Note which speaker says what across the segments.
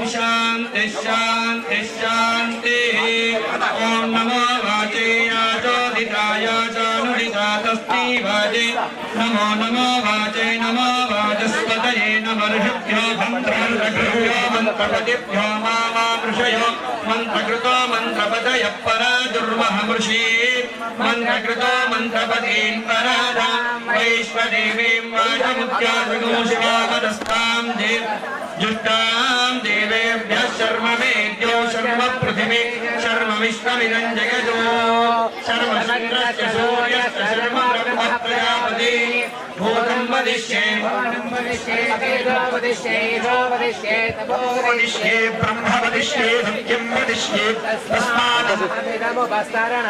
Speaker 1: शांति शांति शांति ओम नमो वाचेयाचोदिताय चानुरितातस्ति वाजे नमो नमो वाचे नमो वाचस्पतये नमर्षभ्यो मन्त्रमन्त्रकृभ्यो मन्त्रपतिभ्यो मामामृषयो मन्त्रकृतो मन्त्रपतयः पराजुर्वहमृषि मन्त्रकृतो मन्त्रपतीन् पराधा वैश्वदेवीं वाचमुद्यासगोशिवामदस्तां जुष्टां देवेभ्यः शर्म मेद्यो शर्म पृथिवी शर्म विश्वमिदं जगतो शर्म चन्द्रस्य सूर्यस्य शर्म ब्रह्म प्रजापति भूतं वदिष्ये ब्रह्म वदिष्ये सत्यं वदिष्ये तस्मादुपस्तरणं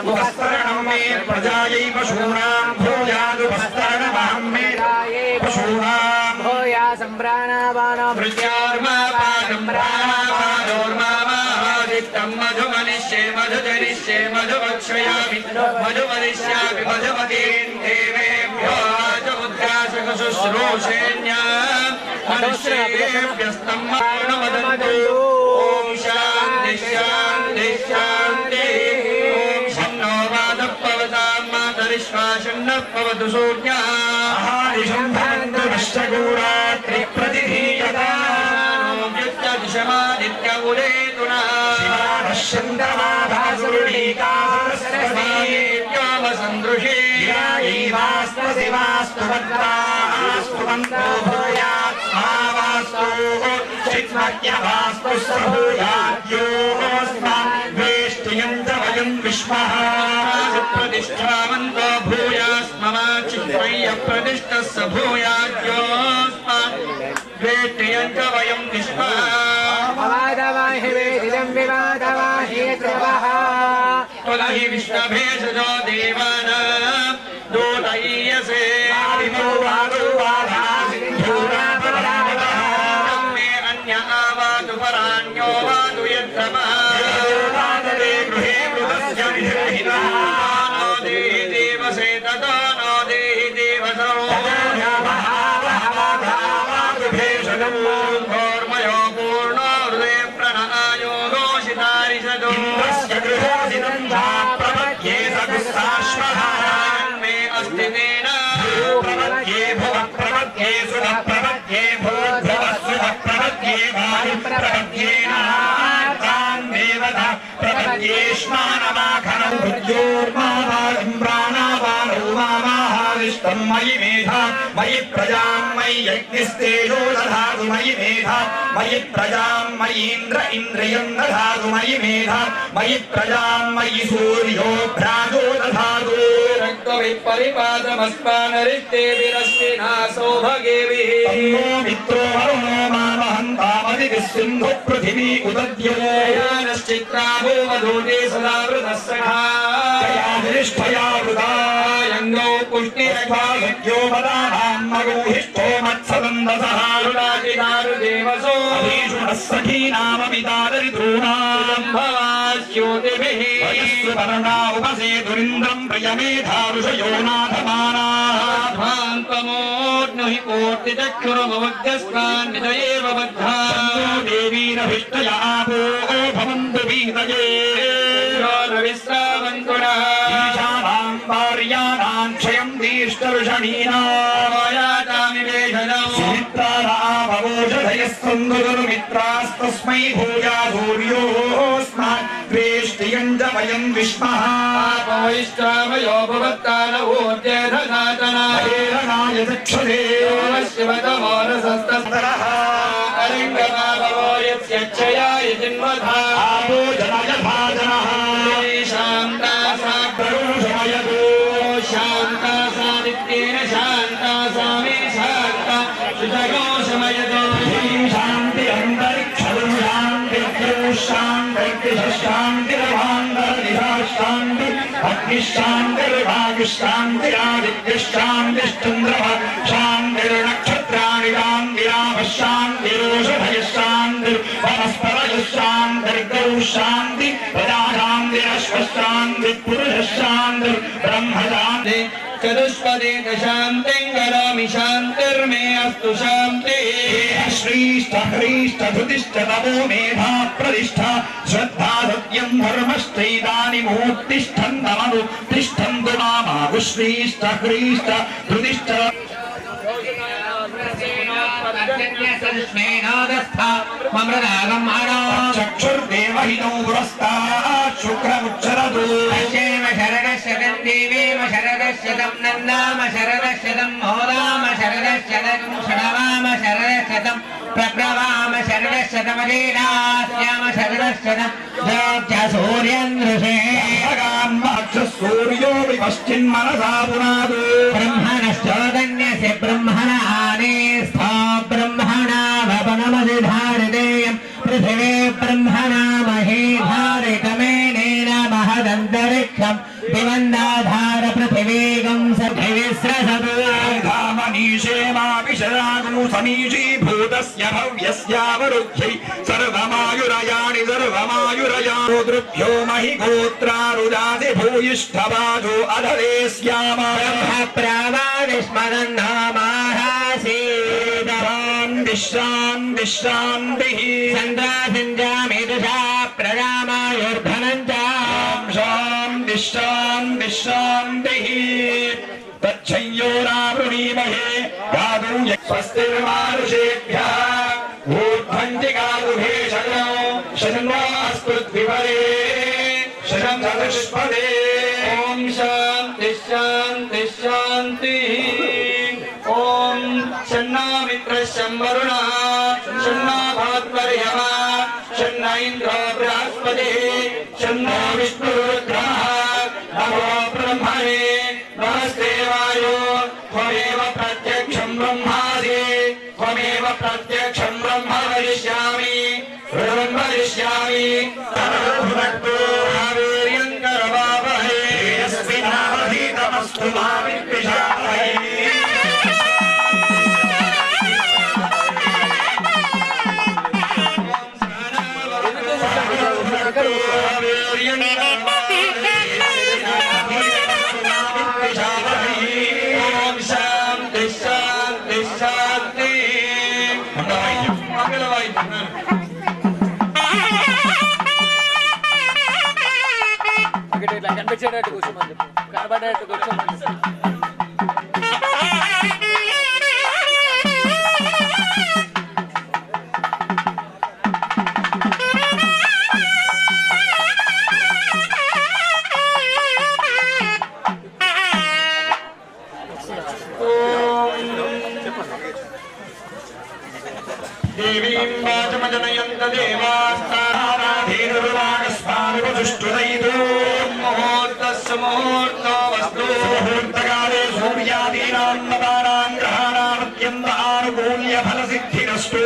Speaker 1: मे प्रजायै पशूनां भूयादुपस्तरणमहं मे पशूनां भूया सम्प्राणावानो मृत्यार्मापादम्रापादोर्मामादित्तं मधुमनिष्ये मधुजनिष्ये मधुवक्षयामि मधुमनिष्यामि मधुमतीं देवेभ्यो शुश्रूषेण्या मनुष्येभ्यस्तं मानवदन्तु ॐ शान्ति शान्ति शान्ति ॐ शन्नो वादः पवतां मातरिश्वा शन्नः पवतु सूर्यः आदिशम्भरन्तु नश्चगोरात्रिप्रतिधीयता युक्तदिशमादित्य उदेतुना शिवानश्चन्द्रमाभासुरुणीका सरस्वती व्योमसन्दृशे वास्तु भद्रास्तु मन्तो भूयात् स्वावास्तु चित्मह्यवास्तु स भूयाद्योऽस्मान् वेष्टियन्त वयं विश्वः प्रतिष्ठावन्तो भूयास्मवाचित्मय्य प्रतिष्ठः स भूयाद्योऽस्मान् वेष्टियन्त वयं विश्वः अवादवाहि वेदिदं विवादवाहि त्रवः तुलहि विश्वभेषजो देवानां दोलय्यसे मे अन्य आवातु पराण्यो वातु यत्रमः गृहे मृतस्य नो देहि देवसे ततो नो देहि देवसो घोर्मयो पूर्णो हृदय प्रणआयो घोषितारिषदो प्रपद्ये सदुस्साश्वः मे अस्ति तेन प्रपद्ये भुवः प्रपद्ये सुधः प्रपद्ये भूर्भुवः सुधः प्रपद्ये प्रपद्ये नातां देवता प्रपद्येष्मानमाखनं भुज्योर्मावालं प्राणावालो मामाहाविष्टं मयि मेधा मयि प्रजां मयि यज्ञस्तेजो दधातु मयि मेधा मयि प्रजां मयीन्द्र इन्द्रियं दधातु मयि मेधा मयि प्रजां मयि सूर्यो भ्राजो दधातु रक्तविपरिपादमस्मानरिष्टे विरश्मिना सौभगेभिः तन्नो मित्रो वरुणो मामहन्तामदितिः सिन्धुः पृथिवी उदद्योयानश्चित्रा भूमधूते सदा वृतः सखा जयाधिष्ठया वृता यङ्गौ पुष्टिरक्षा सत्यो वदानां मगोहिष्ठो मत्सदन्दसः रुदाचिदारुदेवसो अभीषुणः सखीनाममितादरिद्रूणां भवास्योतिभिः वयस्सुपर्णा उपसेतुरिन्द्रं प्रियमेधा ऋषयो नाथमानाः ध्वान्तमोऽग्निः कोटिचक्षुरमवग्रस्मान् निजयेव बद्धा देवीरभिष्टया आपो भवन्तु पीतये विश्रावन्तुनः ईशानां भार्याणां क्षयं सुमित्रारामवोषधयस्सन्दुर्मित्रास्तस्मै भूया सूर्योऽस्मान् वेष्टियं च वयं विश्वः वैष्टावयो भवत्तारवोद्यधनातनाय चक्षुषे
Speaker 2: शिवतमोरसस्तरः अलिङ्गनाभवो यस्यच्छयाय जिन्वधा
Speaker 1: आपो जनय भाजनः
Speaker 2: शान्ता सा
Speaker 1: प्ररुषमयतु
Speaker 2: शान्ता सा नित्येन शान्ता सा मे शान्ता शुचकोशमयतु
Speaker 1: शान्ति अन्तरिक्षं शान्तिर्शान्तिर्भान्तरदिशान्ति अग्निशान्तिर्वायुशान्तिरादित्यशान्तिश्चन्द्रः शान्तिर्नक्षत्राणि शान्तिरामः शान्तिरोषधयशान्तिर्वनस्पतयशान्तिर्गौ शान्ति प्रजाशान्तिरश्वशान्तिपुरुषशान्तिर्ब्रह्मशान्ति
Speaker 2: चतुष्पदे शान्तिं करोमि शान्तिर्मे अस्तु शान्तिः
Speaker 1: श्रीष्ठ ह्रीष्ठ धृतिष्ठ तमो मेधा प्रतिष्ठा श्रद्धा सत्यं धर्मश्चैतानि मुत्तिष्ठन्तमनु तिष्ठन्तु मामागु श्रीष्ठ ह्रीष्ठ धृतिष्ठ चक्षुर्देवहिनो पुरस्तात् शुक्रमुच्चरतु
Speaker 2: शरदशतं देवेम शरदशतं नन्दाम शरदशतं मोदाम शरदशतं षडवाम शरदशतं प्रप्लवाम शरदशतमदेनास्याम शरदशतं च सूर्यन्दृशे
Speaker 1: सूर्यो विपश्चिन्मनसा पुनादु
Speaker 2: ब्रह्मणश्चोदन्यस्य ब्रह्मण आनेस्थो ब्रह्मणा वपनमधिधारितेयं पृथिवी ब्रह्मणा महे धारितमेनेन महदन्तरिक्षं दिवन्दाधार पृथिवीगं सद्भिविस्रसतु
Speaker 1: धामनीशेमापि शरागु समीची भूतस्य भव्यस्यावरुध्यै सर्वमायुरयाणि सर्वमायुरयानो दृभ्यो महि गोत्रारुदासि भूयिष्ठवाजो अधरे स्याम
Speaker 2: ब्रह्मप्रावादिष्मदन्नामाहासीद
Speaker 1: शान्तिः
Speaker 2: सन्द्रासिञ्जामेदुषा प्रजामायुर्धनं च
Speaker 1: शान्तिः तच्छंयोरावृणीमहे गादु स्वस्तिर्मानुषेभ्यः ऊर्ध्वञ्जिगादुभेषणो शन्वास्पृथ्विपरे शतं चतुष्पदे
Speaker 2: ॐ शान्तिः ॐ शन्नो मित्रः शम्वरुणः शन्नो भवत्वर्यमा शन्न इन्द्रो बृहस्पतिः शन्नो विष्णुरुद्रः नमो ब्रह्मणे नमस्ते वायो त्वमेव प्रत्यक्षं ब्रह्मासि त्वमेव प्रत्यक्षं ब्रह्म वदिष्यामि वीर्यं करवावहै
Speaker 1: यस्मिन्नावधीतमस्तु मा विद्विषावहै
Speaker 3: కనిపించేటట్టు కూర్చోమని చెప్పు కనబడేటట్టు కూర్చోమని చెప్పు
Speaker 2: देवीं वाचमजनयन्त देवास्ताराधीनुर्वागस्वामिवजुष्टुदयितो मुहूर्तस्य मुहूर्तो वस्तु
Speaker 1: मुहूर्तकाले सूर्यादीनां नवानां ग्रहाणामत्यन्त आनुकूल्य फलसिद्धिरस्तु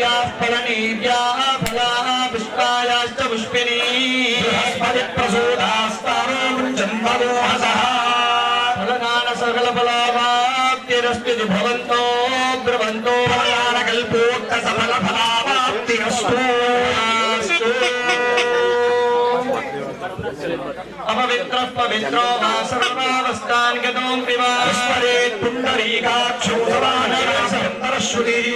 Speaker 2: याः फलनीर्याः फलाः पुष्पायाश्च पुष्पिनी
Speaker 1: बृहस्पतिप्रसूतास्तारो मुञ्चन्वरोहसः
Speaker 2: फलदान सकलफलावाप्तिरस्ति भवन्तो ब्रवन्तो
Speaker 1: फलानकल्पोक्त सफलफलावाप्तिरस्तु
Speaker 2: अपवित्रः पवित्रो वा सर्वावस्थान् गतों
Speaker 1: स्मरेत् पुण्डरीकाक्षो समानरसन्दरश्रुतिः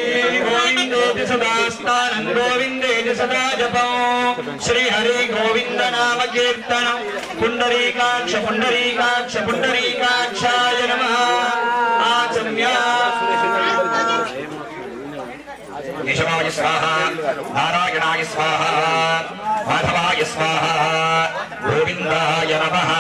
Speaker 2: गोविन्देति सदा स्थानं गोविन्देति सदा जपो श्रीहरि गोविन्द नाम कीर्तनं पुण्डरीकाक्ष पुण्डरीकाक्ष पुण्डरीकाक्षाय नमः आचम्य
Speaker 1: केशवाय स्वाहा नारायणाय स्वाहा माधवाय स्वाहा गोविन्दाय नमः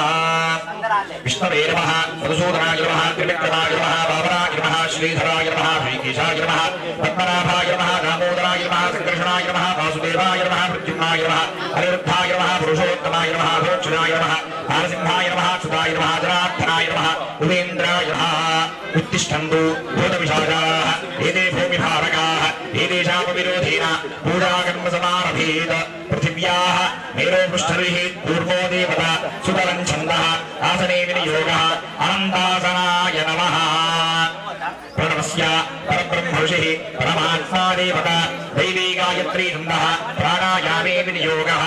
Speaker 1: विष्णवे नमः मधुसूदनाय नमः त्रिविक्रमाय नमः बाबराय नमः श्रीधराय नमः श्रीकेशाय नमः पद्मनाभाय नमः दामोदराय नमः संकर्षणाय नमः वासुदेवाय नमः प्रद्युम्नाय नमः अनिरुद्धाय नमः पुरुषोत्तमाय नमः भोक्षणाय नमः नारसिंहाय नमः सुताय नमः जनार्दनाय नमः उपेन्द्राय नमः उत्तिष्ठन्तु भूतविशाखाः एते भूमिभारकाः एतेषामविरोधेन पूजाकर्म समारभेत् पृथिव्याः मेरोपृष्ठभिः पूर्वो देवता सुतरं छन्दः आसने विनियोगः अनन्तासनाय नमः प्रणवस्य परब्रह्म ऋषिः परमात्मा देवता दैवी गायत्री छन्दः प्राणायामे विनियोगः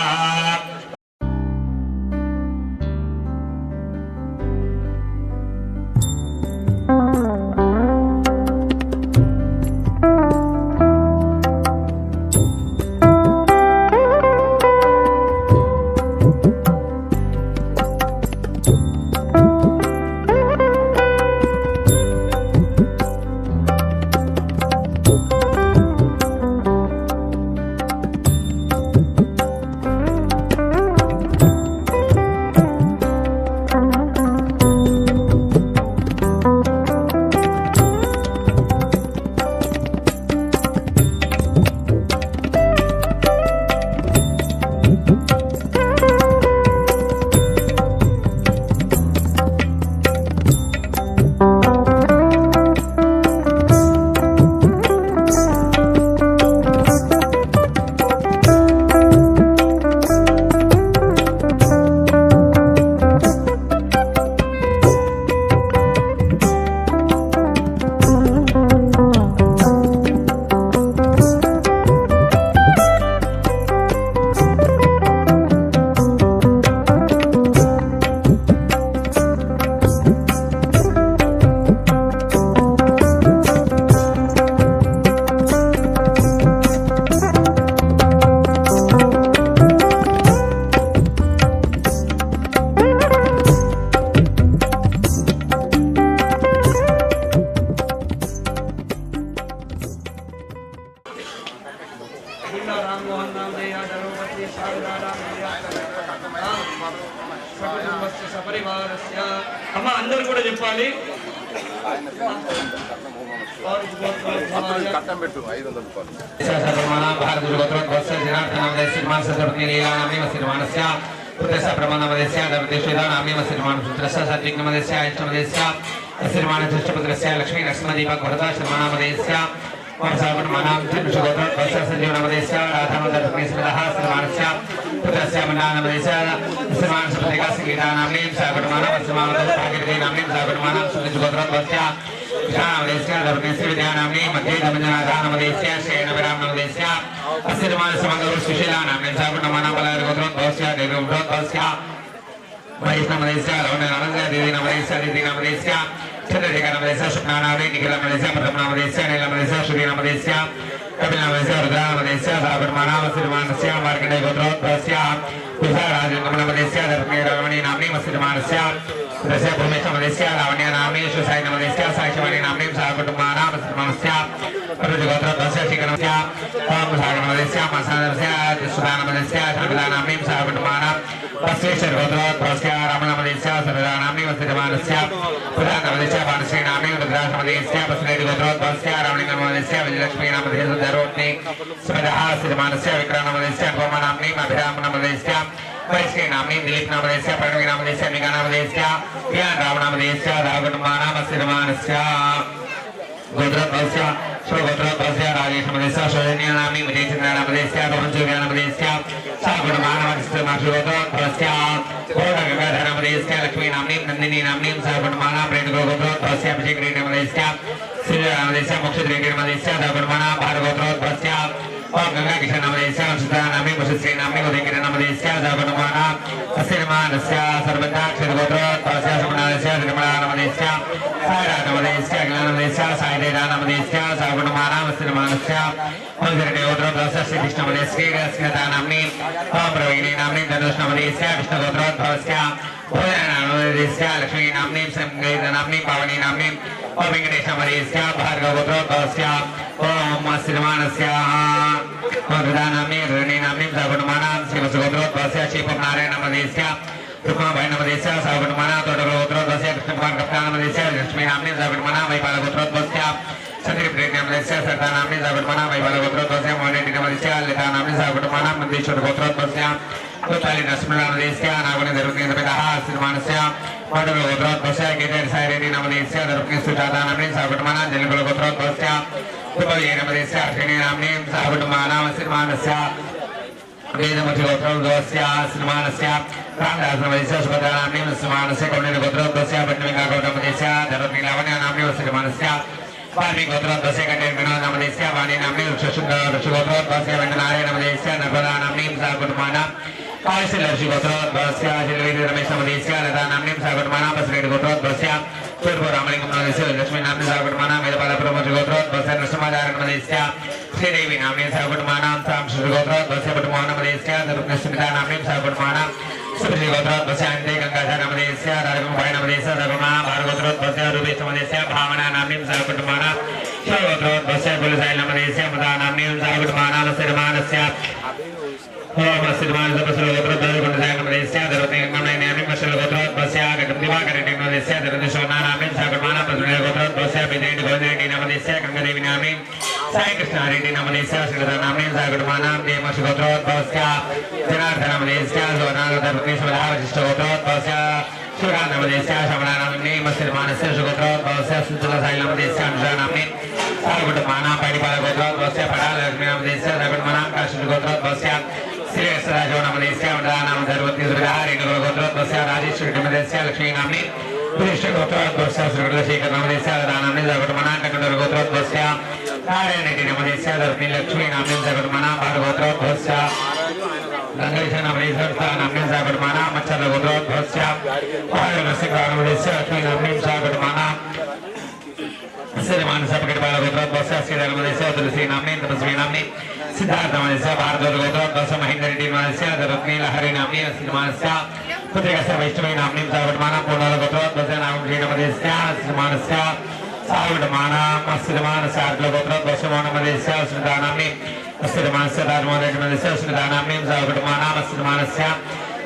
Speaker 2: అమ్మ అందరూ కూడా చెప్పాలి.
Speaker 4: కట్టం పెట్టు 500 రూపాయలు.
Speaker 5: लक्ष्मी नरसिंहदीपक भरता शर्मानामदेस्य वर्षावणमानां चन्द्रशोधन संजीवनामदेस्य राधामदर्शनेश्वरः श्रीमानस्य पुत्रस्य मन्नानामदेस्य श्रीमानसपतिका संगीतानाम्नीं सागरमानां श्रीमानदो भागीरथीनाम्नीं सागरमानां सुनिजुगोत्रस्य विधानामदेस्य धर्मेश्वर विद्यानाम्नीं मध्ये धर्मजनाधानामदेस्य श्रेणविरामनामदेस्य श्रीमानसमङ्गलु सुशीलानाम्नीं सागरमानां बलारगोत्रस्य देवगोत्रस्य वैष्णवदेस्य लवणनामदेस्य देवीनामदेस्य दिदीनामदेस्य चंद्रशेखरनामदेस्य शुक्लानामदेस्य निखिलनामदेस्य प्रथमनामदेस्य नीलनामदेस्य श्रीनामदेस्य कपिलनामदेस्य रुद्रनामदेस्य सागरमानां श्रीमानस्य मार्कण्डेयगोत्रोद्भवस्य विशालराजनामदेस्य धर्मेरमणीनाम्नीं श्रीमानस्य रस्य भूमेशनामदेस्य लावण्यानाम्नीं सुसायनामदेस्य साक्षिवाणीनाम्नीं साकुटुम्बानां श्रीमानस्य रुद्रगोत्रोद्भवस्य शिखरस्य सागरनामदेस्य मासानस्य सुधानामदेस्य कपिलनाम्नीं साकुटुम्बानां बसवेश्वरगोत्रोद्भवस्य रामनामदेस्य सरदानाम्नीं श्रीमानस्य प्रधाननामदेस्य भानुश्रीनाम्नीं रुद्रानामदेस्य बसवेश्वरगोत्रोद्भवस्य रामलिंगनामदेस्य विजयलक्ष्मीनामदेस्य धरोत्नी सुमदः श्रीमानस्य विक्रमनामदेस्य अनुपमानाम्नीं अभिरामनामदेस्य वैश्रीनाम्नीं दिलीपनामदेस्य प्रणवीनामदेस्य निगानामदेस्य ज्ञानरामनामदेस्य दागुटुम्बानां श्रीमानस्य गोत्रोद्भवस्य स्वगोत्रोद्भवस्य राजेशनामदेस्य शोधनीयनाम्नीं विजयचन्द्रनामदेस्य रोहनसूर्यानामदेस्य सागुटुम्बानामदेस्य पूर्णगंगाधरनामदेस्य लक्ष्मीनाम्नीं नन्दिनीनाम्नीं सागुटुम्बानां रेणुगोत्रोद्भवस्य अभिषेकनामदेस्य श्रीरामदेस्य मोक्षद्रेकनामदेस्य दागुटुम्बानां भारगोत्रोद्भवस्य ओम गंगा किशनामदेस्य सुधानाम्नीं वसुश्रीनाम्नीं उदयकिरणनामदेस्य दागुटुम्बानां श्रीमानस्य सर्वदाक्षरगोत्रोद्भवस्य समनामदेस्य निर्मलानामदेस्य सायरानामदेस्य ज्ञानामदेस्य सायदेदानामदेस्य सागुटुम्बानां श्रीमानस्य ओमगिरणगोत्रोद्भवस्य श्रीकृष्णनामदेस्य श्रीरस्मितानाम्नीं ओम प्रवीणीनाम्नीं धनुष्नामदेस्य विष्णुगोत्रोद्भवस्य भोजनामदेस्य लक्ष्मीनाम्नीं संगीतनाम्नीं पावनीनाम्नीं ओम वेंकटेशनामदेस्य भार्गवगोत्रोद्भवस्य ओम श्रीमानस्य ओम रुदानाम्नीं रुणीनाम्नीं सागुटुम्बानां श्रीवसुगोत्रोद्भवस्य श्रीपनारायणामदेस्य रुक्मा भाई नमदेस्य सागुटमाना तोटगोत्रोद्भवस्य कृष्णकुमार कप्तान नमदेस्य लक्ष्मी नामनी सागुटमाना वैपालगोत्रोद्भवस्य चंद्र प्रेम नमदेस्य सरदा नामनी सागुटमाना वैपालगोत्रोद्भवस्य मोहनेटी नमदेस्य लता नामनी सागुटमाना मंदेश्वर गोत्रोद्भवस्य कोताली नस्मला नमदेस्य नागुने दरुक्ने नमदः श्रीमानस्य मोटगोत्रोद्भवस्य केतेर सायरेटी नमदेस्य दरुक्ने सुजाता नामनी सागुटमाना जलगुल गोत्रोद्भवस्य कुपये नमदेस्य अश्विनी नामनी सागुटमाना श्रीमानस्य वेदमठगोत्रोद्भवस्य श्रीमानस्य रामदास नमदेस्य सुभद्रा नामनी श्रीमानस्य कौंडिन्य गोत्रोद्भवस्य भट्टविंगा गौतमदेस्य धरत्नी लावण्य नामनी श्रीमानस्य वाल्मीकि गोत्रोद्भवस्य कन्या विनोद नमदेस्य वाणी नामनी ऋषगोत्रोद्भवस्य वेंकटनारायण नमदेस्य नर्मदा नामनी सागुटमाना कालशी ऋषि गोत्रोद्भवस्य जिलवेदी रमेश नमदेस्य लता नामनी सागुटमाना बसरेड गोत्रोद्भवस्य सूर्यपुर रामलिंगम नमदेस्य लक्ष्मी नामनी सागुटमाना वेदपाल प्रमोद गोत्रोद्भवस्य नरसिंहनारायण नमदेस्य श्रीदेवी नामनी सागुटमाना साम गोत्रोद्भवस्य पटमोहन नमदेस्य धरुक्नस्मिता नामनी सागुटमाना सुब्रजी गोत्रोद्भवस्य अंते गंगाधर नमदेस्य राजकुमार नमदेस्य रघुना भार्गवोत्रोद्भवस्य रूपेश नमदेस्य भावना नामनी सागुटमाना शिव गोत्रोद्भवस्य बुलसाइल नमदेस्य मदा नामनी सागुटमाना श्रीमानस्य ओम श्रीमान जपसुर गोत्रोद्भवस्य गुणसाय नमदेस्य धरती गंगमय नामनी मशल गोत्रोद्भवस्य गंगदिवाकर नमदेस्य धरती सोना नामनी सागुटमाना पद्मनाभ गोत्रोद्भवस्य विदेश गोविंदरेड्डी नमदेस्य गंगादेवी नामनी साई कृष्ण रेड्डी नमदेस्य श्रीधर नामनी सागुटमाना देवश गोत्रोद्भवस्य जनार्दन नमदेस्य सोनाधरती स्वधा वशिष्ठ गोत्रोद्भवस्य शिवकांत नमदेस्य शमला नामनी श्रीमानस्य गोत्रोद्भवस्य सुजलसाई नमदेस्य अनुषा नामनी सागुटमाना पैडिपाल गोत्रोद्भवस्य पडाल लक्ष्मी नमदेस्य सागुटमाना काशी गोत्रोद्भवस्य श्रीराजो नमदेस्य वडा नाम धर्वती सुधारी गोत्रोद्भवस्य राजेश्वरी नमदेस्य लक्ष्मी नामनी पुरुष गोत्रोद्भवस्य श्रीगणेशेखर नमदेस्य लता नामनी सागुटमाना टंकंडर गोत्रोद्भवस्य नारायण नमदेस्य धरती लक्ष्मी नामनी सागुटमाना भार्गवोत्रोद्भवस्य गंगेश नमदेस्य नामनी सागुटमाना मच्छर गोत्रोद्भवस्य नरसिंह नमदेस्य लक्ष्मी नामनी सागुटमाना श्रीमान सपकटपाल गोत्रोद्भवस्य श्रीधर नमदेस्य तुलसी नामनी तपस्वी नामनी सिद्धार्थ नमदेस्य भारद्वाज गोत्रोद्भवस्य महेंद्र रेड्डी नमदेस्य धरत्नी लहरी नामनी श्रीमानस्य पुत्रिकस्य वैष्णवी नामनी सागुटमाना पूर्णल गोत्रोद्भवस्य नामनी नमदेस्य श्रीमानस्य सागुटमाना श्रीमानस्य आर्द्र गोत्रोद्भवस्य नमदेस्य श्रीदा नामनी श्रीमानस्य राजमोहन नमदेस्य श्रीदा नामनी सागुटमाना श्रीमानस्य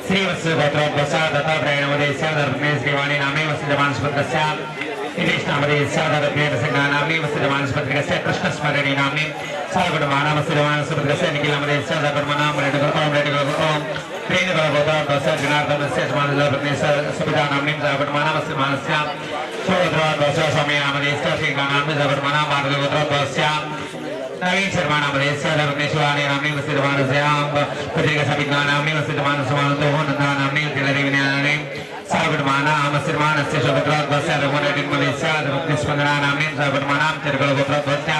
Speaker 5: श्रीवत्स गोत्रोद्भवस्य दत्तात्रेय नमदेस्य धरत्नी श्रीवाणी नामनी श्रीमानस्पत्रस्य इदेश नामदेस्य धरत्नी सिंह नामनी श्रीमानस्पत्रिकस्य कृष्णस्मरणी नामनी सागुटमाना श्रीमानस्पत्रिकस्य निखिल नमदेस्य सागुटमाना रेणुका गोत्रोद्भवस्य जनार्दनस्य श्रीमानस्पत्रिकस्य सुपिता नामनी सागुटमाना श्रीमानस्य गोत्रोद्भवस्य स्वामी नामदेस्य श्रीका नामनी सागुटमाना भारत गोत्रोद्भवस्य नवीन शर्मा नामदेस्य धरत्नी शिवानी नामनी श्रीमानस्य पुत्रिकस्य विज्ञान नामनी श्रीमानस्य नंदा नामनी तिलदेवी नामनी सागुटमाना श्रीमानस्य गोत्रोद्भवस्य रघुनाथ नमदेस्य धरत्नी स्पंदना नामनी सागुटमाना तिरुगल गोत्रोद्भवस्य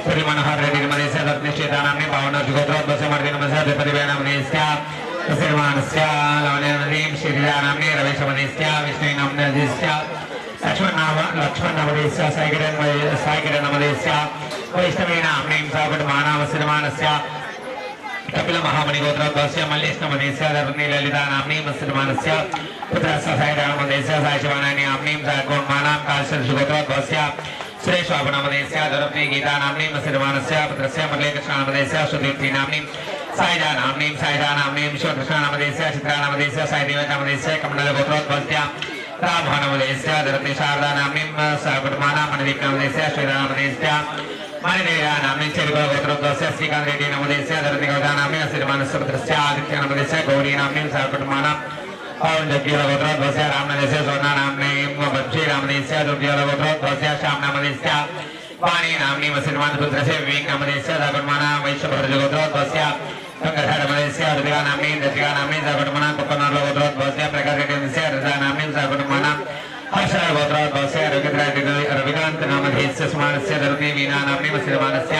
Speaker 5: श्री मनोहर रेड्डी नमदेस्य धरत्नी श्वेता नामनी भावना गोत्रोद्भवस्य मर्दी नमदेस्य द्विपदिव्य नामदेस्य श्रीमानस्य लावण्य नमदेव श्रीजा नामनी रमेश नमदेस्य विष्णु नमदेस्य लक्ष्मण नमदेस्य साईकिरण नमदेस्य वैष्णवी नामनी सागुटमाना श्रीमानस्य कपिल महामणि गोत्रोद्भवस्य मल्लेश नमदेस्य धरत्नी ललिता नामनी श्रीमानस्य पुत्रस्य साईराम नमदेस्य साई शिवानी नामनी सागुटमाना कालशर्ष गोत्रोद्भवस्य सुरेश बाबू नमदेस्य धरत्नी गीता नामनी श्रीमानस्य पुत्रस्य मुरलीकृष्ण नमदेस्य सुदीप्ति नामनी साईजा नामनी शिवकृष्ण नमदेस्य चित्रा नमदेस्य साईदेवी नमदेस्य कमंडल गोत्रोद्भवस्य राम नमदेस्य धरत्नी शारदा नामनी सागुटमाना मणिदीप नमदेस्य श्रीराम नमदेस्य मणिदेव नामनी चेरुगल गोत्रोद्भवस्य श्रीकांत रेड्डी नमदेस्य धरत्नी गौदा नामनी श्रीमानस्य पुत्रस्य आदित्य नमदेस्य गौरी नामनी सागुटमाना पवन जग्गील गोत्रोद्भवस्य राम नमदेस्य सोना नामनी बच्ची नमदेस्य दुर्गील गोत्रोद्भवस्य श्याम नमदेस्य वाणी नामनी श्रीमान पुत्रस्य विवेक नमदेस्य सागुटमाना वैश्यभद्र गोत्रोद्भवस्य गंगाधर नमदेस्य ऋतिका नामनी सागुटमाना कुक्कनर गोत्रोद्भवस्य प्रकाश रेड्डी नमदेस्य रजा नामनी सागुटमाना हर्षल गोत्रोद्भवस्य रविकांत नामधेस्य सुमानस्य धरती मीना नामनी श्रीमानस्य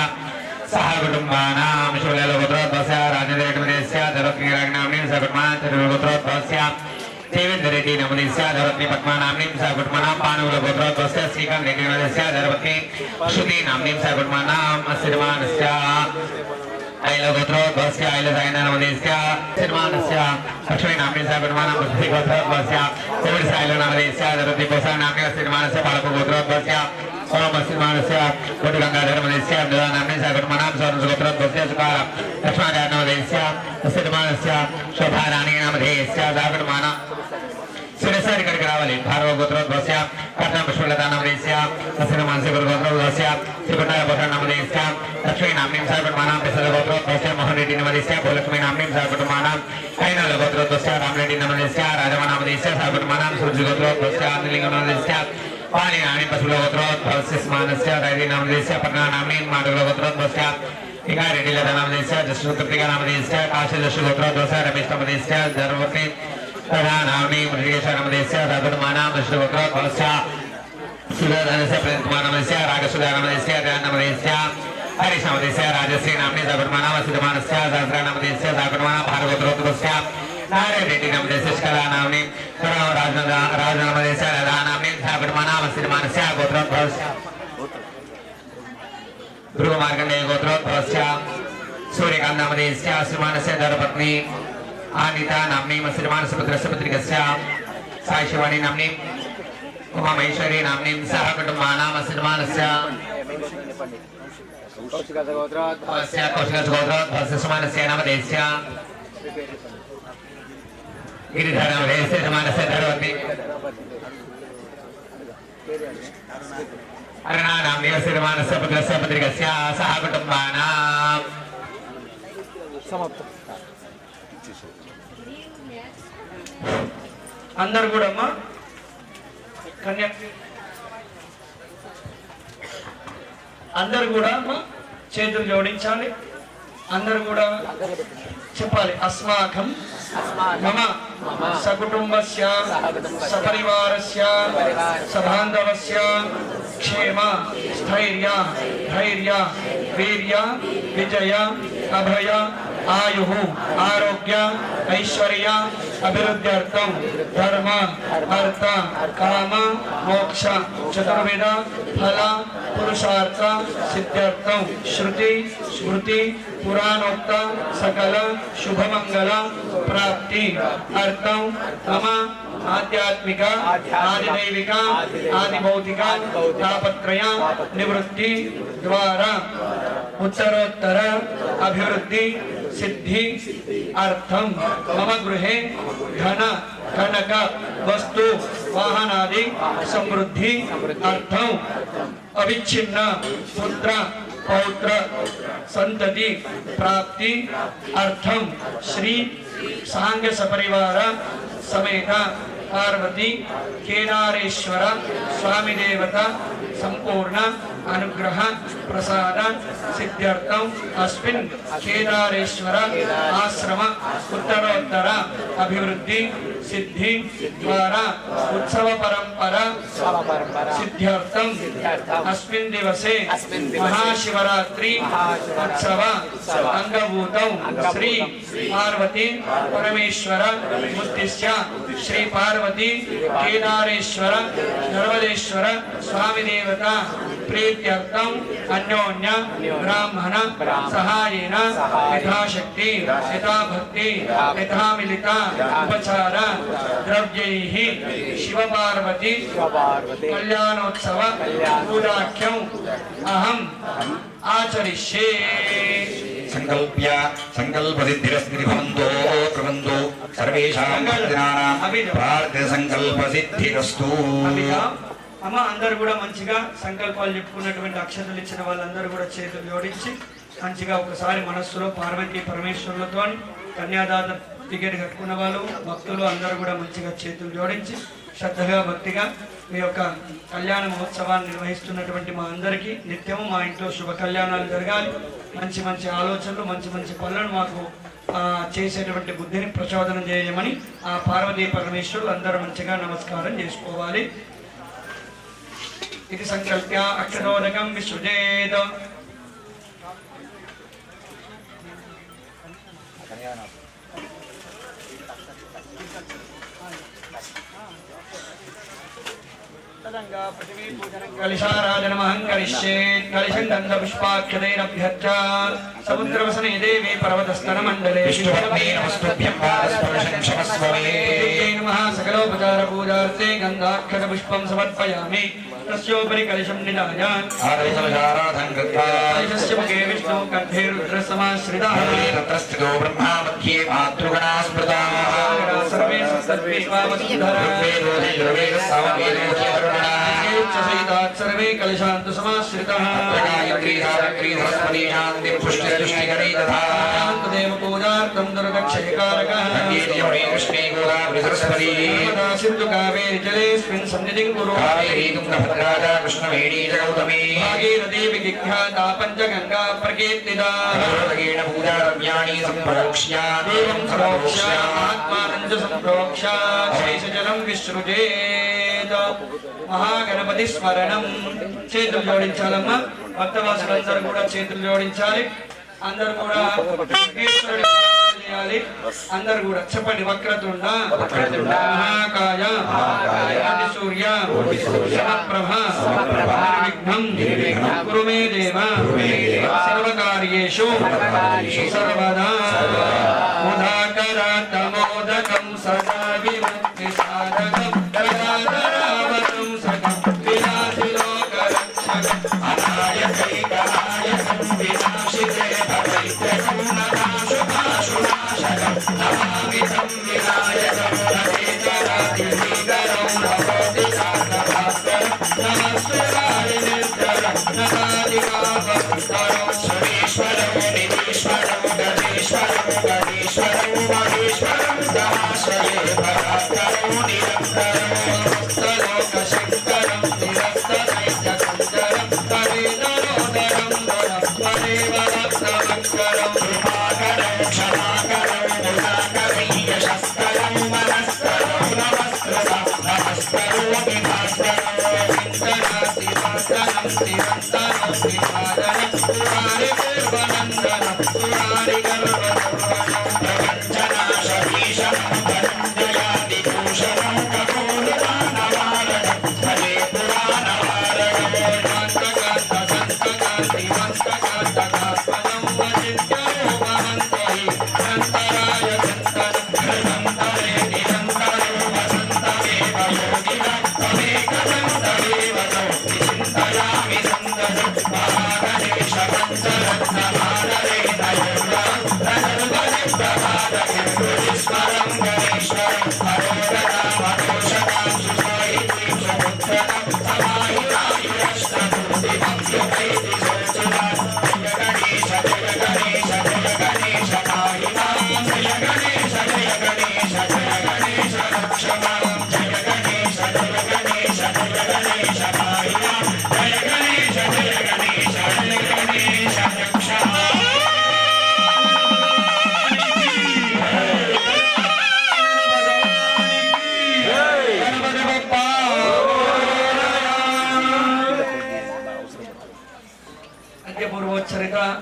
Speaker 5: सह कुटुंबानां शिवलाल गोत्रोद्भवस्य राजेंद्र नमदेस्य धरत्नी राग नामनी सागुटमाना तिरुगल गोत्रोद्भवस्य देवेंद्र रेड्डी नमदेस्य धरत्नी पद्मा नामनी सागुटमाना पानुगल गोत्रोद्भवस्य श्रीकांत रेड्डी नमदेस्य धरत्नी श्रुति नामनी सागुटमाना श्रीमानस्य ऐल गोत्रोद्भवस्य ऐल सायना नमदेस्य श्रीमानस्य लक्ष्मी नामनी सागुटमाना पुत्री गोत्रोद्भवस्य देवरी सायल नमदेस्य धरत्नी पोसा नामनी श्रीमानस्य पालको गोत्रोद्भवस्य ओम श्रीमानस्य कोटि गंगाधर नमदेस्य अमृता नामनी सागुटमाना सोनस गोत्रोद्भवस्य सुकाल लक्ष्मण नमदेस्य श्रीमानस्य शोभा रानी नमदेस्य सागुटमाना శ్రీకాళి భార్గవ గోత్రోద్భవస్య కర్ణ పుష్పలతా నామదేస్య తస్య మానసి గోత్రోద్భవస్య శ్రీపట్టాయ భూషణ నామదేస్య లక్ష్మీ నామ్నీం సర్వకుటుంబానాం పిసల గోత్రోద్భవస్య మోహన్ రెడ్డి నామదేస్య భూలక్ష్మీ నామ్నీం సర్వకుటుంబానాం కైనాల గోత్రోద్భవస్య రామరెడ్డి నామదేస్య రాజమ నామదేస్య సర్వకుటుంబానాం సూర్య గోత్రోద్భవస్య ఆంజలింగ నామదేస్య పాణి నామ్నీం పశుల గోత్రోద్భవస్య స్మానస్య రైతి నామదేస్య పట్నా నామ్నీం మాడుగుల గోత్రోద్భవస్య ఇంకా రెడ్డి లత నామదేస్య జస్సు కృతికా నామదేస్య కాశీ జస్సు గోత్రోద్భవస్య రమేష్ నామదేస్య జర్వతి నామ్నీం మృగేశ నామదేస్య సర్వకుటుంబానాం జస్సు గోత్రోద్భవస్య సుధానస్య ప్రణతమానమస్య రాగసుధానమస్య ధ్యానమస్య హరిశమదేస్య రాజశ్రీ నామ్ని సర్వకుటుంబానాం సిద్ధమానస్య సహస్రనామదేస్య సర్వకుటుంబానాం భార్గవోత్రోద్భవస్య నారాయణ రెడ్డి నామదేస్య శిఖరా నామ్ని రాజనామదేస్య రాధానామ్ని సర్వకుటుంబానాం సిద్ధమానస్య గోత్రోద్భవస్య ధ్రువ మార్కండేయ గోత్రోద్భవస్య సూర్యకాంత నామదేస్య శ్రీమానస్య ధర్మపత్ని ఆనితా నామ్ని శ్రీమానస్య పుత్రస్య పుత్రికస్య సాయి శివాని నామ్ని ఉమా మహేశ్వరి నామ్నీం సహ కుటుంబానాం శ్రీమానస్య కౌశిక గోత్రోద్భవస్య సుమానస్య నామదేస్య గిరిధర నామదేస్య సుమానస్య ధర్వతి అరుణా నామ్ని శ్రీమానస్య పుత్రస్య పుత్రికస్య సహ కుటుంబానాం
Speaker 3: సమాప్తం.
Speaker 2: అందరు కూడా అమ్మా కన్యా అందరు కూడా అమ్మా చేతులు జోడించాలి. అందరు కూడా చెప్పాలి అస్మాకం మమ సకుటుంబస్య సపరివారస్య సబాంధవస్య క్షేమ స్థైర్య ధైర్య వీర్య విజయ అభయ ఆయు ఆరోగ్య ఐశ్వర్య అభివృద్ధ్యర్థం ధర్మ అర్థ కామ మోక్ష చతుర్విధ ఫల పురుషార్థ సిద్ధ్యర్థం శృతి స్మృతి పురాణోక్త సకల శుభమంగళ ప్రాప్తి అర్థం మమ ఆధ్యాత్మిక ఆదిదైవిక ఆదిభౌతిక తాపత్రయ నివృత్తి ద్వారా ఉత్తరోత్తర అభివృద్ధి సిద్ధి అర్థం మమ గృహే ధన కనక వస్తు వాహనాది సమృద్ధి అర్థం అవిచ్ఛిన్న పుత్ర పౌత్ర సంతతి ప్రాప్తి అర్థం శ్రీ సాంగ సపరివార సమేత పార్వతి కేదారేశ్వర స్వామి దేవత సంపూర్ణ అనుగ్రహ ప్రసాద సిద్ధ్యర్థం అస్మిన్ కేదారేశ్వర ఆశ్రమ ఉత్తరోత్తర అభివృద్ధి సిద్ధి ద్వారా ఉత్సవ పరంపర సిద్ధ్యర్థం అస్మిన్ దివసే మహాశివరాత్రి ఉత్సవ అంగభూతం శ్రీ పార్వతి పరమేశ్వర ఉద్దిశ్య శ్రీ పార్వతి కేదారేశ్వర నర్మదేశ్వర స్వామి దేవత ప్రీత్యర్థం అన్యోన్య బ్రాహ్మణ సహాయేన యథాశక్తి యథాభక్తి యథామిలిత ఉపచార ద్రవ్యైః శివపార్వతి కళ్యాణోత్సవ పూజాఖ్యం అహం ఆచరిష్యే.
Speaker 1: సంకల్ప్య సంకల్పసిద్ధిరస్మితి భవంతో ప్రబంతో సర్వేషాం భక్తానాం ప్రార్థన సంకల్పసిద్ధిరస్తు.
Speaker 2: అమ్మ అందరు కూడా మంచిగా సంకల్పాలు చెప్పుకున్నటువంటి అక్షతలు ఇచ్చిన వాళ్ళందరూ కూడా చేతులు జోడించి మంచిగా ఒకసారి మనస్సులో పార్వతీ పరమేశ్వరులతో కన్యాదాత టికెట్ కట్టుకున్న వాళ్ళు భక్తులు అందరూ కూడా మంచిగా చేతులు జోడించి శ్రద్ధగా భక్తిగా మీ యొక్క కళ్యాణ మహోత్సవాన్ని నిర్వహిస్తున్నటువంటి మా అందరికీ నిత్యము మా ఇంట్లో శుభ కళ్యాణాలు జరగాలి, మంచి మంచి ఆలోచనలు మంచి మంచి పనులను మాకు చేసేటువంటి బుద్ధిని ప్రచోదనం చేయమని ఆ పార్వతీ పరమేశ్వరులు అందరూ మంచిగా నమస్కారం చేసుకోవాలి. ఇది సంకల్ప్య అక్షరోదకం విసృజేత్. कलिशाराजनमहं करिष्ये कलिशं गन्धपुष्पाक्षतैरभ्यर्च्य समुद्रवसने देवी पर्वतस्तनमण्डले नमः सकलोपचारपूजार्थे गन्धाक्षतपुष्पं समर्पयामि तस्योपरि कलिशं निधाय कलिशस्य मुखे विष्णु कण्ठे रुद्रसमाश्रितः
Speaker 1: ततस्थितो ब्रह्मा मध्ये मातृगणा स्मृता
Speaker 2: सर्वे सत्सर्वे वावसुन्धरा सहितात् सर्वे कलिशान्तु समाश्रितः देवपूजार्थं दुर्गक्षयकारकः सिन्धु कावेरी जलेऽस्मिन् सन्निधिं कुरु भागीरथी विख्याता पञ्चगङ्गा प्रकीर्तिता देवं सम्प्रोक्ष्य आत्मानं च सम्प्रोक्ष्य शेषजलं विसृजेत् మహాగణపతి స్మరణం చేతులు జోడించాలమ్మా భక్తవాసులందరూ కూడా చేతులు జోడించాలి అందరూ కూడా విఘ్నేశ్వరుడి చేయాలి అందరూ కూడా చెప్పండి వక్రతుండ మహాకాయ సూర్య సమప్రభ నిర్విఘ్నం కురు మే దేవ సర్వకార్యేషు సర్వదా ముదాకరాతమోదకం సదా విముక్తి సాధకం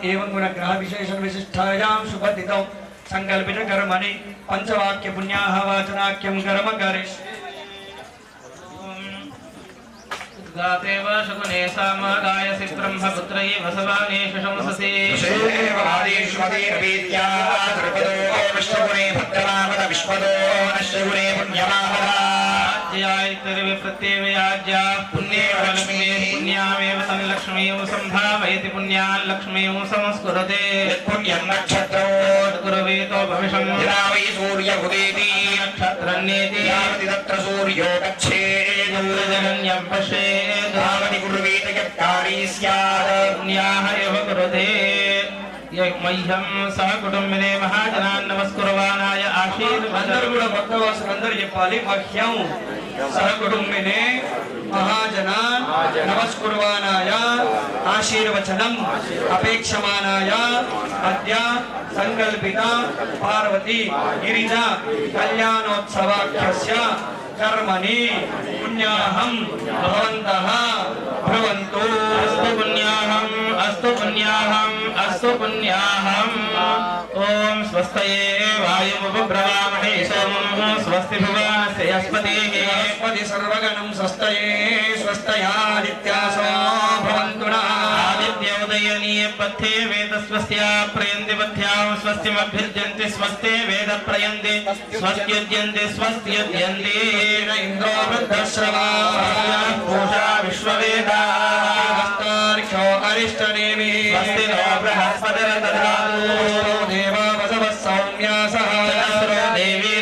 Speaker 2: एवं गुण ग्रह विशेषण विशिष्टायां शुभदितौ संकल्पित कर्मणि पंचवाक्य पुण्याः वाचनाख्यं कर्म करिष्ये
Speaker 3: गातेव शकुने सामगायसि ब्रह्मपुत्रै वसवानेषु शंससि पुण्यामेव तन्लक्ष्मीं सम्भावयति पुण्यान् लक्ष्मीं संस्कुरते
Speaker 1: पुण्यं नक्षत्रौ
Speaker 3: गुरवेतो भविषं
Speaker 1: सूर्यभुदेति
Speaker 3: नक्षत्रन्येति
Speaker 1: यावति तत्र सूर्यो गच्छेत्
Speaker 3: जनन्यं पश्येत्
Speaker 1: यावति कुर्वीत यत्कारी स्यात्
Speaker 3: पुण्याः एव कुरुते मह्यं सह कुटुम्बिने महाजनान् नमस्कुर्वाणाय
Speaker 2: అందరూ కూడా భక్తవాసులందరూ చెప్పాలి మహ్యం సహ కుటుంబినే మహాజనాన్ నమస్కుర్వాణాయ ఆశీర్వచనం అపేక్షమానాయ అద్య సంకల్పిత పార్వతి గిరిజ కళ్యాణోత్సవాఖ్యస్య కర్మణి పుణ్యాహం భవంతః భ్రవంతు
Speaker 3: अस्तु पुण्याहं ओम स्वस्तये वायुमुपब्रवामहे सोमं स्वस्ति भुवनस्य यस्पतिः
Speaker 2: सर्वगणं स्वस्तये स्वस्तयादित्यासो भवन्तु नः
Speaker 3: आदित्योदयनीय पथ्ये वेदस्वस्य प्रयन्ति पथ्यां स्वस्तिमभ्युज्यन्ति स्वस्ते वेद प्रयन्ति स्वस्त्युज्यन्ति स्वस्त्युज्यन्ति
Speaker 2: इन्द्रो वृद्धश्रवा पूषा विश्ववेदास्तार्क्ष्यो अरिष्टनेमि स्वस्ति नो बृहस्पतिर्दधातु देवा वसवः सौम्यासः देवी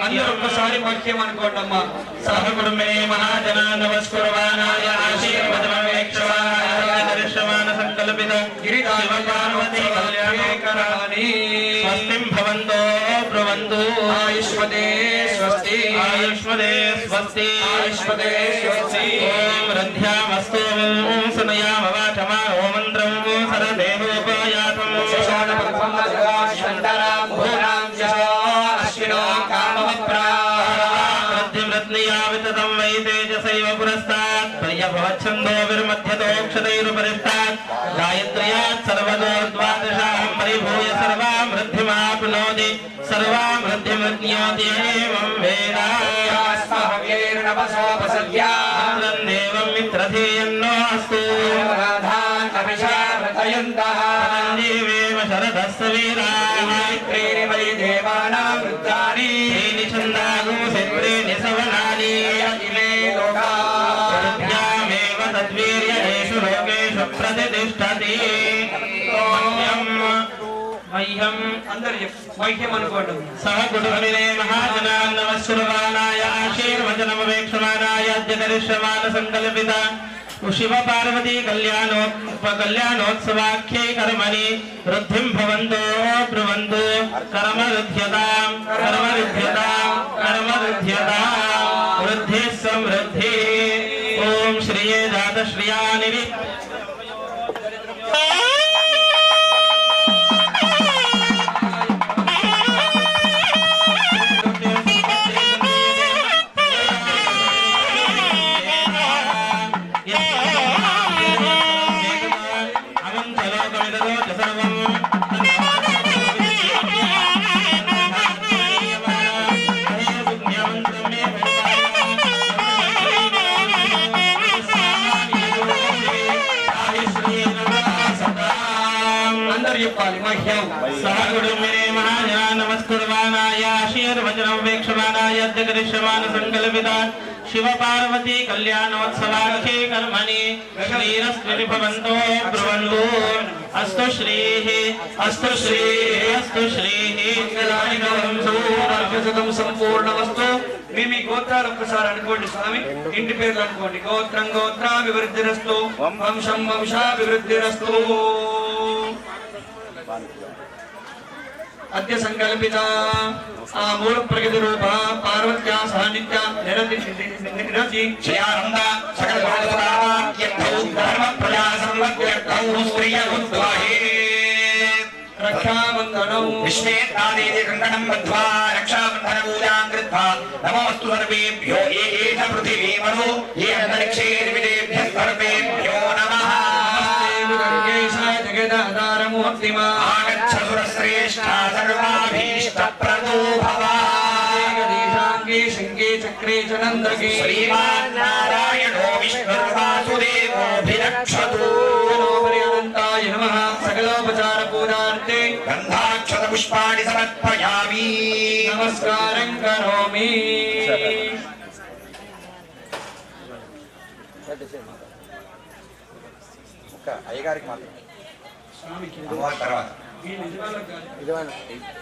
Speaker 2: అందరూ ఒక్కసారి వాక్యం అనుకోండమ్మా సహకుటుంబే మహాజన నమస్కుర్వాణాయ ఆశీర్వదమేక్షవాయ దర్శమాన సంకల్పిత గిరిదార్వతి కళ్యాణేకరాణి స్వస్తిం భవంతో బ్రువంతు ఆయుష్మదే స్వస్తి ఆయుష్మదే స్వస్తి ఆయుష్మదే స్వస్తి ఓం రంధ్యామస్తు సునయామ వాచమా ఓం మంత్రం సరదేవోపయాతం శశాన పద్మజగా శంకరాం భూరాం అశ్వినో कामवप्राद्यमृत्नियाविततं वै तेजसैव पुरस्तात् प्रियभवच्छन्दो विर्मध्यतोक्षतैरुपरिष्टात् गायत्र्यात् सर्वतो द्वादशां परिभूय सर्वां वृद्धिमाप्नोति सर्वां वृद्धिमृत्नोति एवं वेदास्महव्यैर्नवसोपसद्यां देवं मित्रधेयन्नो अस्तु जीवेम शरदस्य वीराः वै देवानां वृत्तानि छन्दागो सिद्ध्रेणि सवनानि इमे लोकाः तद्वीर्येषु लोकेषु प्रतिष्ठति मह्यम् मह्यम् अनुकोटु सह कुटुम्बिने महाजनान् नमस्कुर्वाणाय आशीर्वचनमवेक्षमाणाय अद्य करिष्यमाण संकल्पिता शिव पार्वती कल्याणोत्सवाख्ये कर्मणि वृद्धिं भवन्तो ब्रुवन्तु कर्मरुध्यतां वृद्धिः समृद्धिः ॐ श्रिये दातश्रियानि सहकुटुम्बिने महाजनान् नमस्कुर्वाणाय आशीर्वचनं वेक्षमाणाय अद्य करिष्यमाण संकल्पिता शिव पार्वती कल्याणोत्सवाख्ये कर्मणि श्रीरस्त्विनि भवन्तो ब्रुवन्तु अस्तु श्रीः अस्तु श्रीः अस्तु श्रीः మంగళానికం సంపూర్ణమస్తు మీ గోత్రాలు ఒక్కసారి అనుకోండి స్వామి ఇంటి పేర్లు అనుకోండి గోత్రం గోత్రాభివృద్ధిరస్తు వంశం వంశాభివృద్ధిరస్తు अद्य संकल्पिता मूल प्रकृति रूप पार्वत्या सह नित्य निरति
Speaker 1: श्रेयानंद सकल धर्म प्रजा संवत्यर्थौ स्त्रिय उद्वाहे
Speaker 2: रक्षाबंधनौ
Speaker 1: विश्वे तादेति कंकणं बद्ध्वा रक्षाबंधन पूजां कृत्वा नमोऽस्तु सर्वेभ्यो ये एष पृथिवी मनो ये अन्तरिक्षे विदेभ्यः सर्वेभ्यो नमः जगदाधारमूर्तिमा आगच्छ सुरश्रेष्ठा सर्वाभीष्टप्रदो भव
Speaker 2: जगदीशाङ्गे शङ्गे चक्रे च नन्दके
Speaker 1: श्रीमान् नारायणो विष्णुर्वासुदेवोऽभिरक्षतु
Speaker 2: अनन्ताय नमः सकलोपचार पूजार्थे
Speaker 1: गन्धाक्षत पुष्पाणि समर्पयामि
Speaker 2: नमस्कारं करोमि
Speaker 1: అయ్యగారికి మాత్రం అమ్మవారి తర్వాత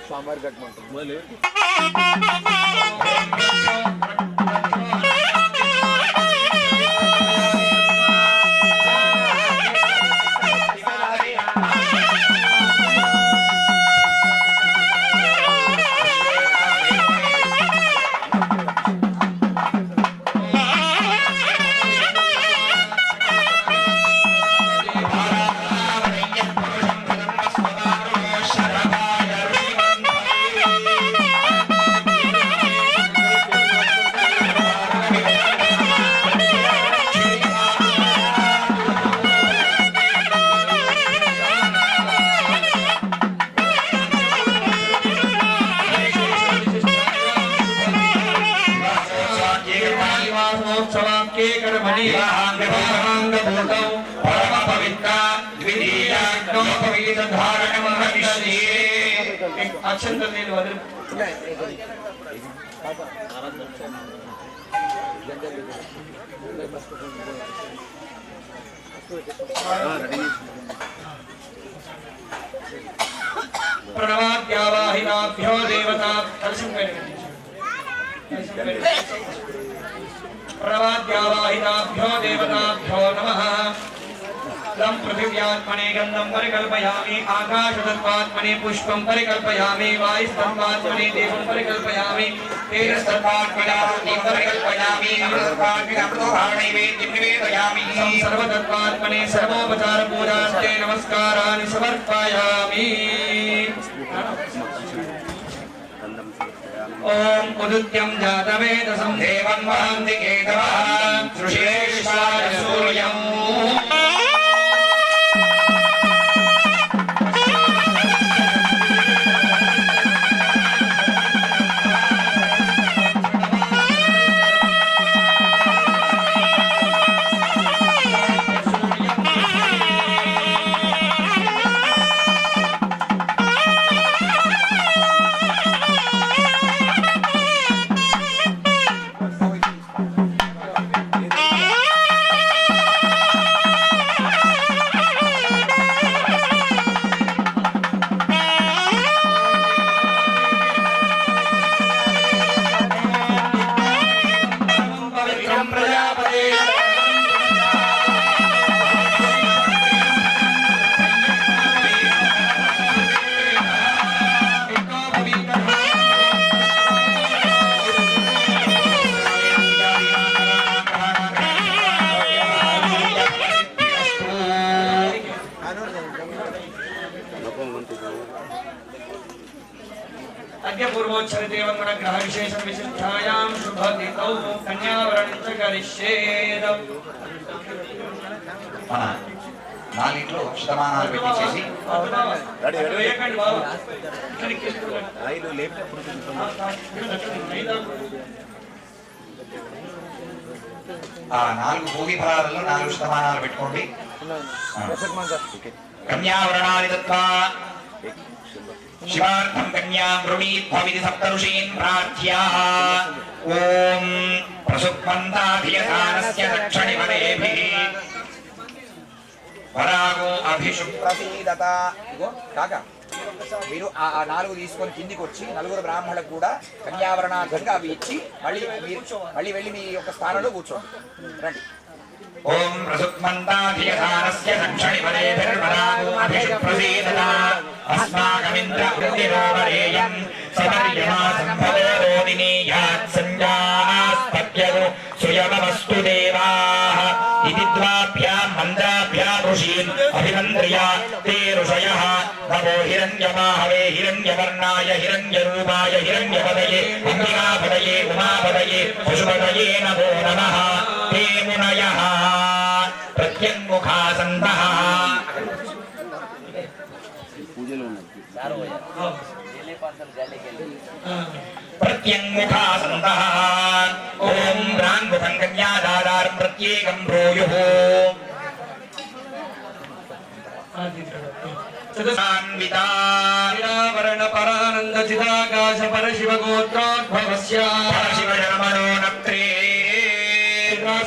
Speaker 4: స్వామివారి కట్టమంటుంది
Speaker 2: ब्रह्मणि विवाहांगभूतौ परम पवित्र द्वितीयाग्नोपवीत धारणं हविष्ये अक्षंतल नीलु वदन प्रणवाद्यावाहिनाभ्यो देवता प्रणवाद्यावाहिनाभ्यो देवताभ्यो नमः लं पृथिव्यात्मने गन्धं परिकल्पयामि आकाशतत्त्वात्मने पुष्पं परिकल्पयामि वायुस्तत्त्वात्मने देवं परिकल्पयामि तेजस्तत्त्वात्मने अग्निं परिकल्पयामि अमृतोहारणैवेद्यं निवेदयामि सर्वतत्त्वात्मने सर्वोपचारपूजार्थे नमस्काराणि समर्पयामि ओम उदित्यं जातवेदसं देवं वहन्ति केतवः सृष्टिरेशाय सूर्यम् पूर्वोच्चर देवगुण ग्रह विशेष विशिष्टायां शुभदितौ कन्यावरणं च करिष्येद
Speaker 1: మన నాలిట్లో శతమానాలు పెట్టించేసి ఆ 4 భోగి ఫలాలలో 4 శతమానాలు పెట్టుకోండి. కన్యావరణాది దత్వా शिवार्थं कन्यां वृणीभ्वमिति सप्तऋषीन् प्रार्थ्याः ॐ प्रसुप्मन्ताभियधानस्य दक्षिणवनेभिः वरागो अभिषुप्रसीदत काका మీరు ఆ 4 తీసుకొని కిందికి వచ్చి 4 బ్రాహ్మణులకు కూడా కన్యావరణార్థంగా అవి ఇచ్చి మళ్ళీ వెళ్ళి మీ యొక్క స్థానంలో కూర్చోండి. రండి. ओम प्रसुप्मन्ताभियधानस्य दक्षिणवनेभिर्वरागो अभिषुप्रसीदत अस्माकमिन्द्र उद्दिरोवरेयं समर्यमा सम्भवो रोदिनीयात् सञ्जास्पत्यगो सुयमवस्तु देवाः इति द्वाभ्यां मन्द्राभ्यां ऋषीन् अभिमन्त्र्या ते ऋषयः नमो हिरण्यमाहवे हिरण्यवर्णाय हिरण्यरूपाय हिरण्यपदये अम्बिकापदये उमापदये पशुपदये नमो नमः ते मुनयः प्रत्यङ्मुखासन्तः प्रत्यङ्मुखासन्तः ॐ ब्राह्मणं कन्यादातारं प्रत्येकं ब्रूयुः चतुष्टान्विता वर्ण परानन्द चिदाकाश परशिव गोत्रोद्भवस्य परशिव जन्मनो नत्रे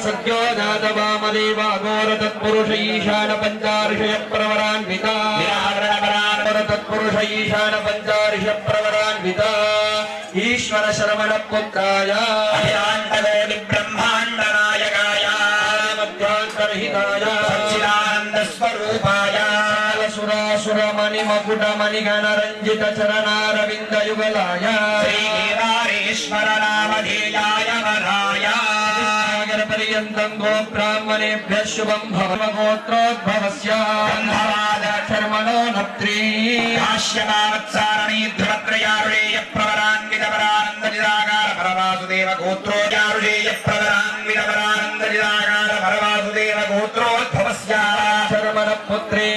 Speaker 1: सद्यो जात वामदेव अघोर तत्पुरुष ईशान पंचार्षय प्रवरान्विता तत्पुरुष ईशान पंचार्ष प्रवरान्विता ईश्वर शरवण पुत्राय अखिलाण्डकोटि ब्रह्माण्ड नायकाय मध्यान्तरहिताय सच्चिदानन्द स्वरूपाय सुरासुर मणि मकुट मणिगण रंजित चरणारविंद युगलाय श्री केदारेश्वर नामधेयाय वराय पर्यन्तं गो ब्राह्मणेभ्यः शुभं भवगोत्रोद्भवस्य गन्धराजशर्मणो नप्त्री काश्यपावत्सारणी ध्रुवत्रयारुषेय प्रवरान्वितवरानन्दजिदाकार परवासुदेव गोत्रोजारुषेय प्रवरान्वितवरानन्दजिदाकार परवासुदेव गोत्रोद्भवस्य शर्मणपुत्रे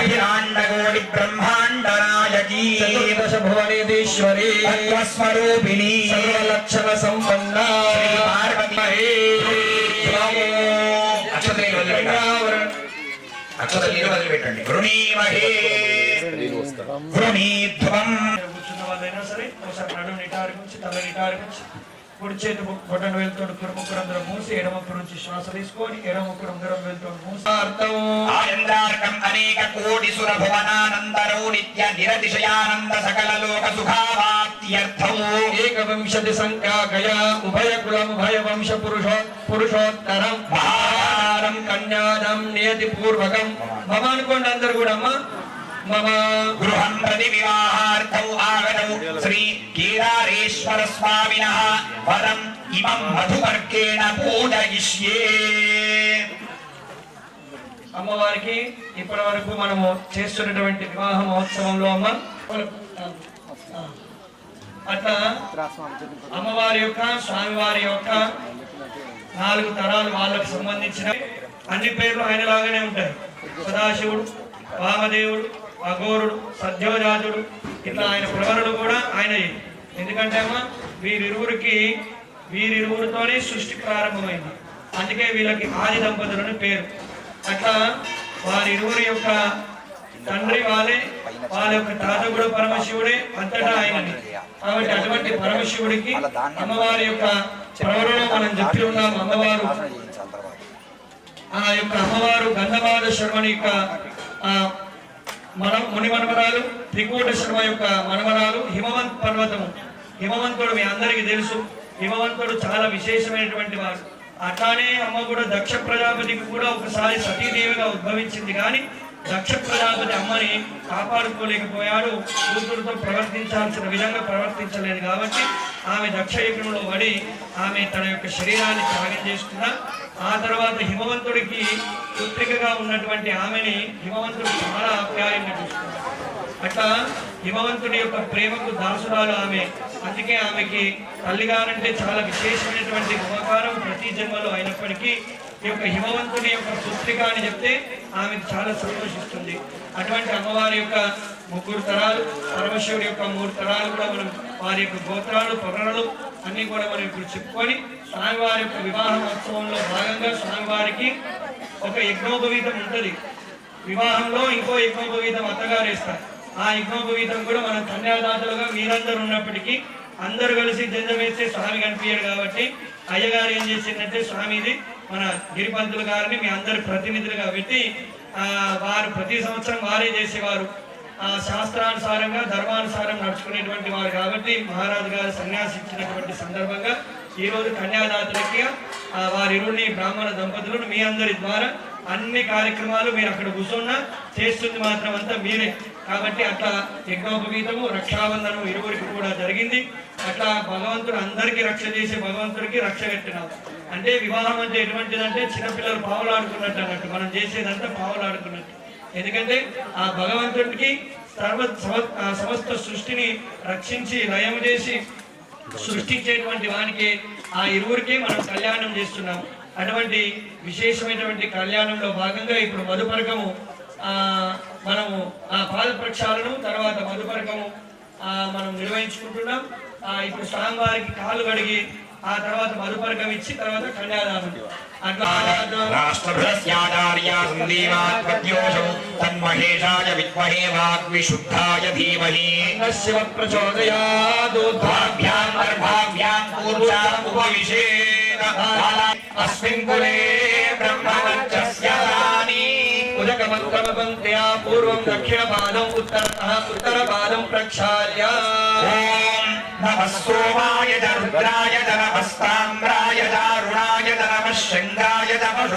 Speaker 1: अखिलाण्डकोटि ब्रह्माण्ड नायकी चतुर्दश भुवनेश्वरी तत्त्वस्वरूपिणी सर्वलक्षण सम्पन्ना श्री पार्वती అక్షతలు నీరు వదిలిపెట్టండి. వృణీమహే వృణీధ్వం.
Speaker 2: కూర్చున్న వాళ్ళైనా సరే ఒకసారి నడుము నిటారుంచి తల నిటారుంచి కుడి చేతి బొటన వేలుతోడు కురుముకురందరం మూసి ఎడమొక్కు నుంచి శ్వాస తీసుకొని ఎడమొక్కు ఉంగరం వేలుతోడు మూసి
Speaker 1: ఆనందార్కం అనేక కోటి సుర భువనానందరౌ నిత్య నిరతిశయానంద సకల లోక సుఖావాప్త్యర్థం
Speaker 2: ఏకవింశతి సంఖ్యాకయా ఉభయ కులం ఉభయ వంశ పురుషోత్తరం మహారం కన్యాదం నియతి పూర్వకం మమ అనుకోండి అందరు కూడా అమ్మ మమ
Speaker 1: గృహం ప్రతి వివాహార్థౌ ఆగతౌ శ్రీ కేదారేశ్వర స్వామినః వరం ఇమం మధువర్గేణ పూజయిష్యే.
Speaker 2: అమ్మవారికి ఇప్పటి వరకు మనము చేస్తున్నటువంటి వివాహ మహోత్సవంలో అమ్మ అట్లా అమ్మవారి యొక్క స్వామివారి యొక్క 4 తరాలు వాళ్ళకు సంబంధించిన అన్ని పేర్లు ఆయనలాగానే ఉంటాయి. సదాశివుడు, వామదేవుడు, అఘోరుడు, సద్యోజాతుడు, ఇట్లా ఆయన ప్రవరుడు కూడా ఆయనయే. ఎందుకంటే అమ్మ వీరిరువురితోనే సృష్టి ప్రారంభమైంది. అందుకే వీళ్ళకి ఆది దంపతులని పేరు. అట్లా వారిరువురి యొక్క తండ్రి వాళ్ళ యొక్క తాత కూడా పరమశివుడే, అంతటా ఆయనని. కాబట్టి అటువంటి పరమశివుడికి అమ్మవారి యొక్క ప్రవరుడు మనం చెప్పి ఉన్నాం. అమ్మవారు గంధమాద శర్మని యొక్క ముని మనవరాలు, త్రికూట శర్మ యొక్క మనవరాలు హిమవంత్ పర్వతము. హిమవంతుడు మీ అందరికీ తెలుసు. హిమవంతుడు చాలా విశేషమైనటువంటి వాడు. అట్లానే అమ్మ కూడా దక్ష ప్రజాపతికి కూడా ఒకసారి సతీదేవిగా ఉద్భవించింది. కానీ దక్ష ప్రజాపతి అమ్మని కాపాడుకోలేకపోయాడు. కూతురుతో ప్రవర్తించాల్సిన విధంగా ప్రవర్తించలేదు. కాబట్టి ఆమె దక్ష యజ్ఞంలో పడి ఆమె తన యొక్క శరీరాన్ని త్యాగం చేసుకున్నా. ఆ తర్వాత హిమవంతుడికి పుత్రికగా ఉన్నటువంటి ఆమెని హిమవంతుడు చాలా ఆప్యాయంగా చూసుకున్నాడు. అట్లా హిమవంతుడి యొక్క ప్రేమకు దాసురాలు ఆమె. అందుకే ఆమెకి తల్లిగారంటే చాలా విశేషమైనటువంటి ఉపకారం ప్రతి జన్మలో అయినప్పటికీ ఈ యొక్క హిమవంతుని యొక్క పుత్రిక అని చెప్తే ఆమెకు చాలా సంతోషిస్తుంది. అటువంటి అమ్మవారి యొక్క 3 తరాలు, పరమశివుడి యొక్క 3 తరాలు కూడా మనం వారి యొక్క గోత్రాలు పర్ణలు అన్ని కూడా మనం ఇప్పుడు చెప్పుకొని స్వామివారి యొక్క వివాహ మహోత్సవంలో భాగంగా స్వామివారికి ఒక యజ్ఞోపవీతం ఉంటుంది. వివాహంలో ఇంకో యజ్ఞోపవీతం అత్తగారు వేస్తారు. ఆ యజ్ఞోపవీతం కూడా మనం కన్యాదాతలుగా మీరందరూ ఉన్నప్పటికీ అందరూ కలిసి జంజం వేస్తే స్వామి కనిపించాడు. కాబట్టి అయ్యగారు ఏం చేసిందంటే స్వామిది మన గిరిపంతులు గారిని మీ అందరి ప్రతినిధులుగా పెట్టి వారు ప్రతి సంవత్సరం వారే చేసేవారు. శాస్త్రానుసారంగా ధర్మానుసారం నడుచుకునేటువంటి వారు. కాబట్టి మహారాజు గారు సన్యాసి ఇచ్చినటువంటి సందర్భంగా ఈరోజు కన్యాదాతలకి వారిరుని బ్రాహ్మణ దంపతులను మీ అందరి ద్వారా అన్ని కార్యక్రమాలు మీరు అక్కడ కూర్చున్నా చేస్తుంది మాత్రం అంతా మీరే. కాబట్టి అట్లా యజ్ఞోపవీతము, రక్షాబంధనం ఇరువురికి కూడా జరిగింది. అట్లా భగవంతుడు అందరికీ రక్ష చేసి భగవంతుడికి రక్ష కట్టినాం. అంటే వివాహం అంటే ఎటువంటిదంటే చిన్నపిల్లలు పావులాడుకున్నట్టు అన్నట్టు. మనం చేసేదంతా పావులాడుకున్నట్టు. ఎందుకంటే ఆ భగవంతుడికి సమస్త సృష్టిని రక్షించి లయం చేసి సృష్టించేటువంటి వానికి ఆ ఇరువురికి మనం కళ్యాణం చేస్తున్నాం. అటువంటి విశేషమైనటువంటి కళ్యాణంలో భాగంగా ఇప్పుడు మధుపర్కము మనము పాద ప్రక్షాళన తర్వాత మధుపర్కము మనం నిర్వహించుకుంటున్నాం. ఇప్పుడు స్వామివారికి కాలు కడిగి ఆ తర్వాత మధుపర్కం ఇచ్చి తర్వాత కన్యాదానం. శివ ప్రచోదయాద్ అస్మిన్ కులే బ్రహ్మవర్చస్యాని ఉదకమంత్రమపంక్త్యా పూర్వం దక్షిణపాదం ఉత్తరపాదం ప్రక్షాళ్య. ఓం నమః సోమాయ రుద్రాయ నమస్తామ్రాయ దారుణాయ నమః శంగాయ నమః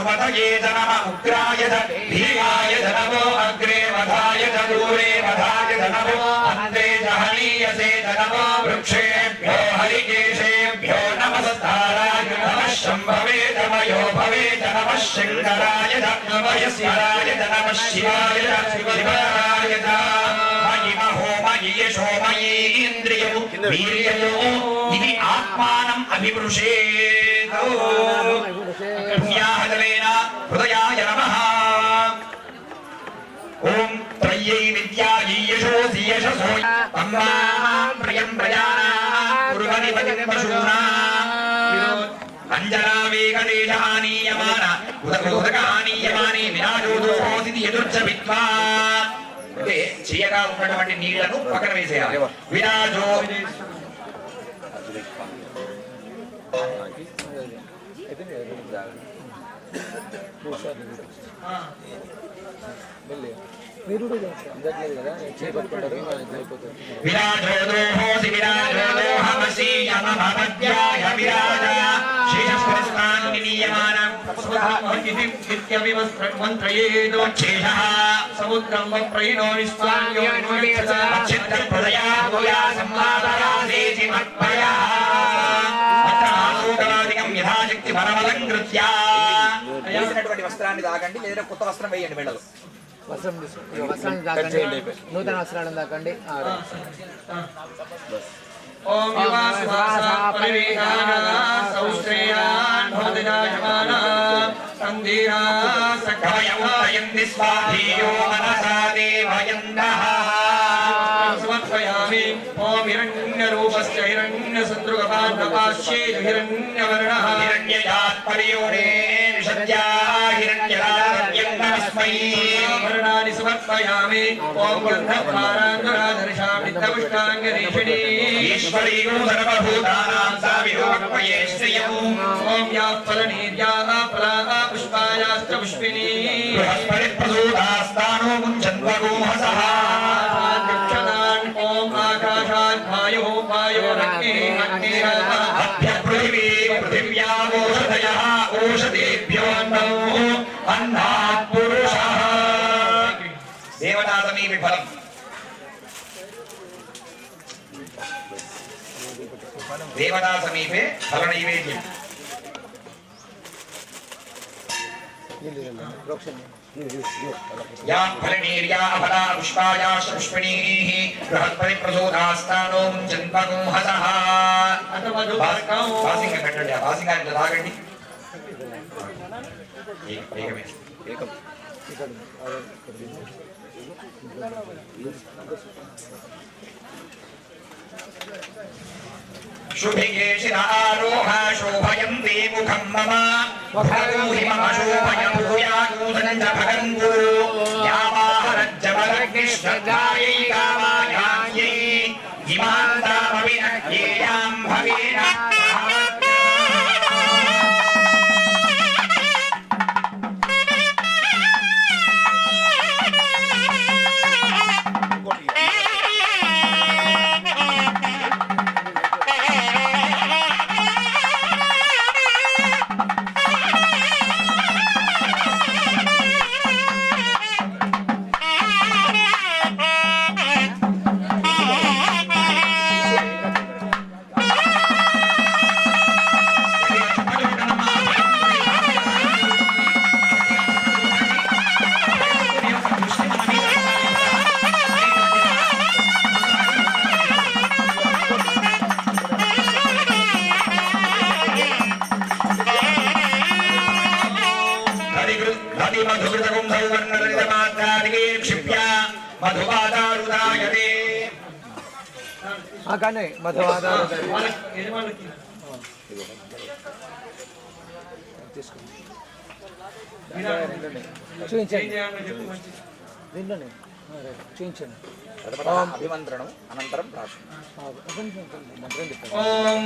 Speaker 2: నమః ఉగ్రాయ భీమాయ నమో అగ్రే వధాయ దూరే వధాయ నమో అంతే జహనీయసే నమో వృక్షేభ్యో హరికేశేభ్యో నమస్తారాయ నమః శంభవే నమయో భవే నమః శంకరాయ నమః శివాయ నమః శివాయ శివరాయ మయి మహోమయి యశోమయి ఇంద్రియము వీర్యము ఇది ఆత్మానం అభివృషేత్. పుణ్యాహదలేన హృదయాయ నమః. ఓం త్రయ్యై విద్యాయై యశోసి యశసో అమ్మాం ప్రియం ప్రజానాం కుర్వని పతిం పశూనాం.
Speaker 1: అంజలావేగదేశానీయమాన ఉదకానీయమానే విరాజోదోహోసి యదుర్చ విద్వా అంటే చీయగా ఉన్నటువంటి నీళ్లను పక్కన వేసేయాలి. విరాజో విరాజోదోహోసి విరాజోదోహమసి యమభవద్యాయ విరాజయ శేషస్వరస్థాన్ నినీయమానం
Speaker 2: మంత్రయేదో
Speaker 1: శేషః
Speaker 2: సముద్రం ప్రయిణో విశ్వాన్యో
Speaker 1: చిత్రప్రదయా భూయా సంవాదయాసేసి మత్పయః అత్ర ఆసూకవాదికం యథాశక్తి పరమలంకృత్య వేసినటువంటి వస్త్రాన్ని తాగండి లేదా కొత్త వస్త్రం వేయండి మెడలో.
Speaker 4: వస్త్రాన్ని తాకండి, నూతన వస్త్రాలను తాకండి.
Speaker 2: ఓం యువాసువాసా పరివేదానా సౌశ్రేయాన్ భవతిజాయమానా సంధీరా
Speaker 1: కవయముదయంతి స్వాధీయో మనసా దేవయందః
Speaker 2: సమర్పయామి. ఓం హిరణ్యరూపశ్చ హిరణ్యసందృగపాన్నపాశ్యే హిరణ్యవర్ణః
Speaker 1: హిరణ్యయాత్ పరియోనే విశద్యా హిరణ్యరాజయంగమస్మై
Speaker 2: వర్ణాని సమర్పయామి. ఓం గంధర్వారాంధరాధర్షామిత్తపుష్టాంగరీషిణీ
Speaker 1: ఈశ్వరీయో సర్వభూతానాం సా విరోక్మయే శ్రియము
Speaker 2: ఓం యా ఫలనీర్యా ఫలా పుష్పాయాశ్చ పుష్పిణీ
Speaker 1: బృహస్పతి ప్రసూతాస్తానో ముంచన్వగోహసః
Speaker 2: గచ్చతాన్. ఓం ఆకాశాత్ వాయో వాయోరగ్నిరగ్నిరః
Speaker 1: అభ్య పృథివీ పృథివ్యామోషధయః ఓషధేభ్యోన్నో అన్నాత్ పురుషః. దేవతా సమీపి ఫలం దేవతా సమీపే ఫల నైవేద్యం. యా ఫలనీర్యా ఫలా పుష్పాయాశ్చ పుష్పిణీః బృహస్పతి ప్రసూతాస్తానో ముంచన్వగోహసః. వాసింగం పెట్టండి. ఆ వాసింగాన్ని ఇట్లా తాగండి. ఏకమే శుభిగే శిరారోహ శోభయంతే ముఖం మమ భగూహి మమ శోభయం భూయాగూసంచ భగం గురు యావాహరజ్జమలగ్నిశ్రద్ధాయై కామాయాయై ఇమాంతామవినజ్ఞేయాం భవేన మధుకృతకం సౌవర్ణరితమాత్రాదికే క్షిప్య మధువాదారుదాయతే.
Speaker 4: కానీ మధువాదాలు
Speaker 2: యజమానులకి
Speaker 4: చూపించండి,
Speaker 2: చెప్పు మంచిది.
Speaker 4: దీంట్లోనే చూపించండి.
Speaker 1: అభిమంత్రణం అనంతరం ప్రార్థన.
Speaker 4: మంత్రం చెప్పండి.
Speaker 2: ఓం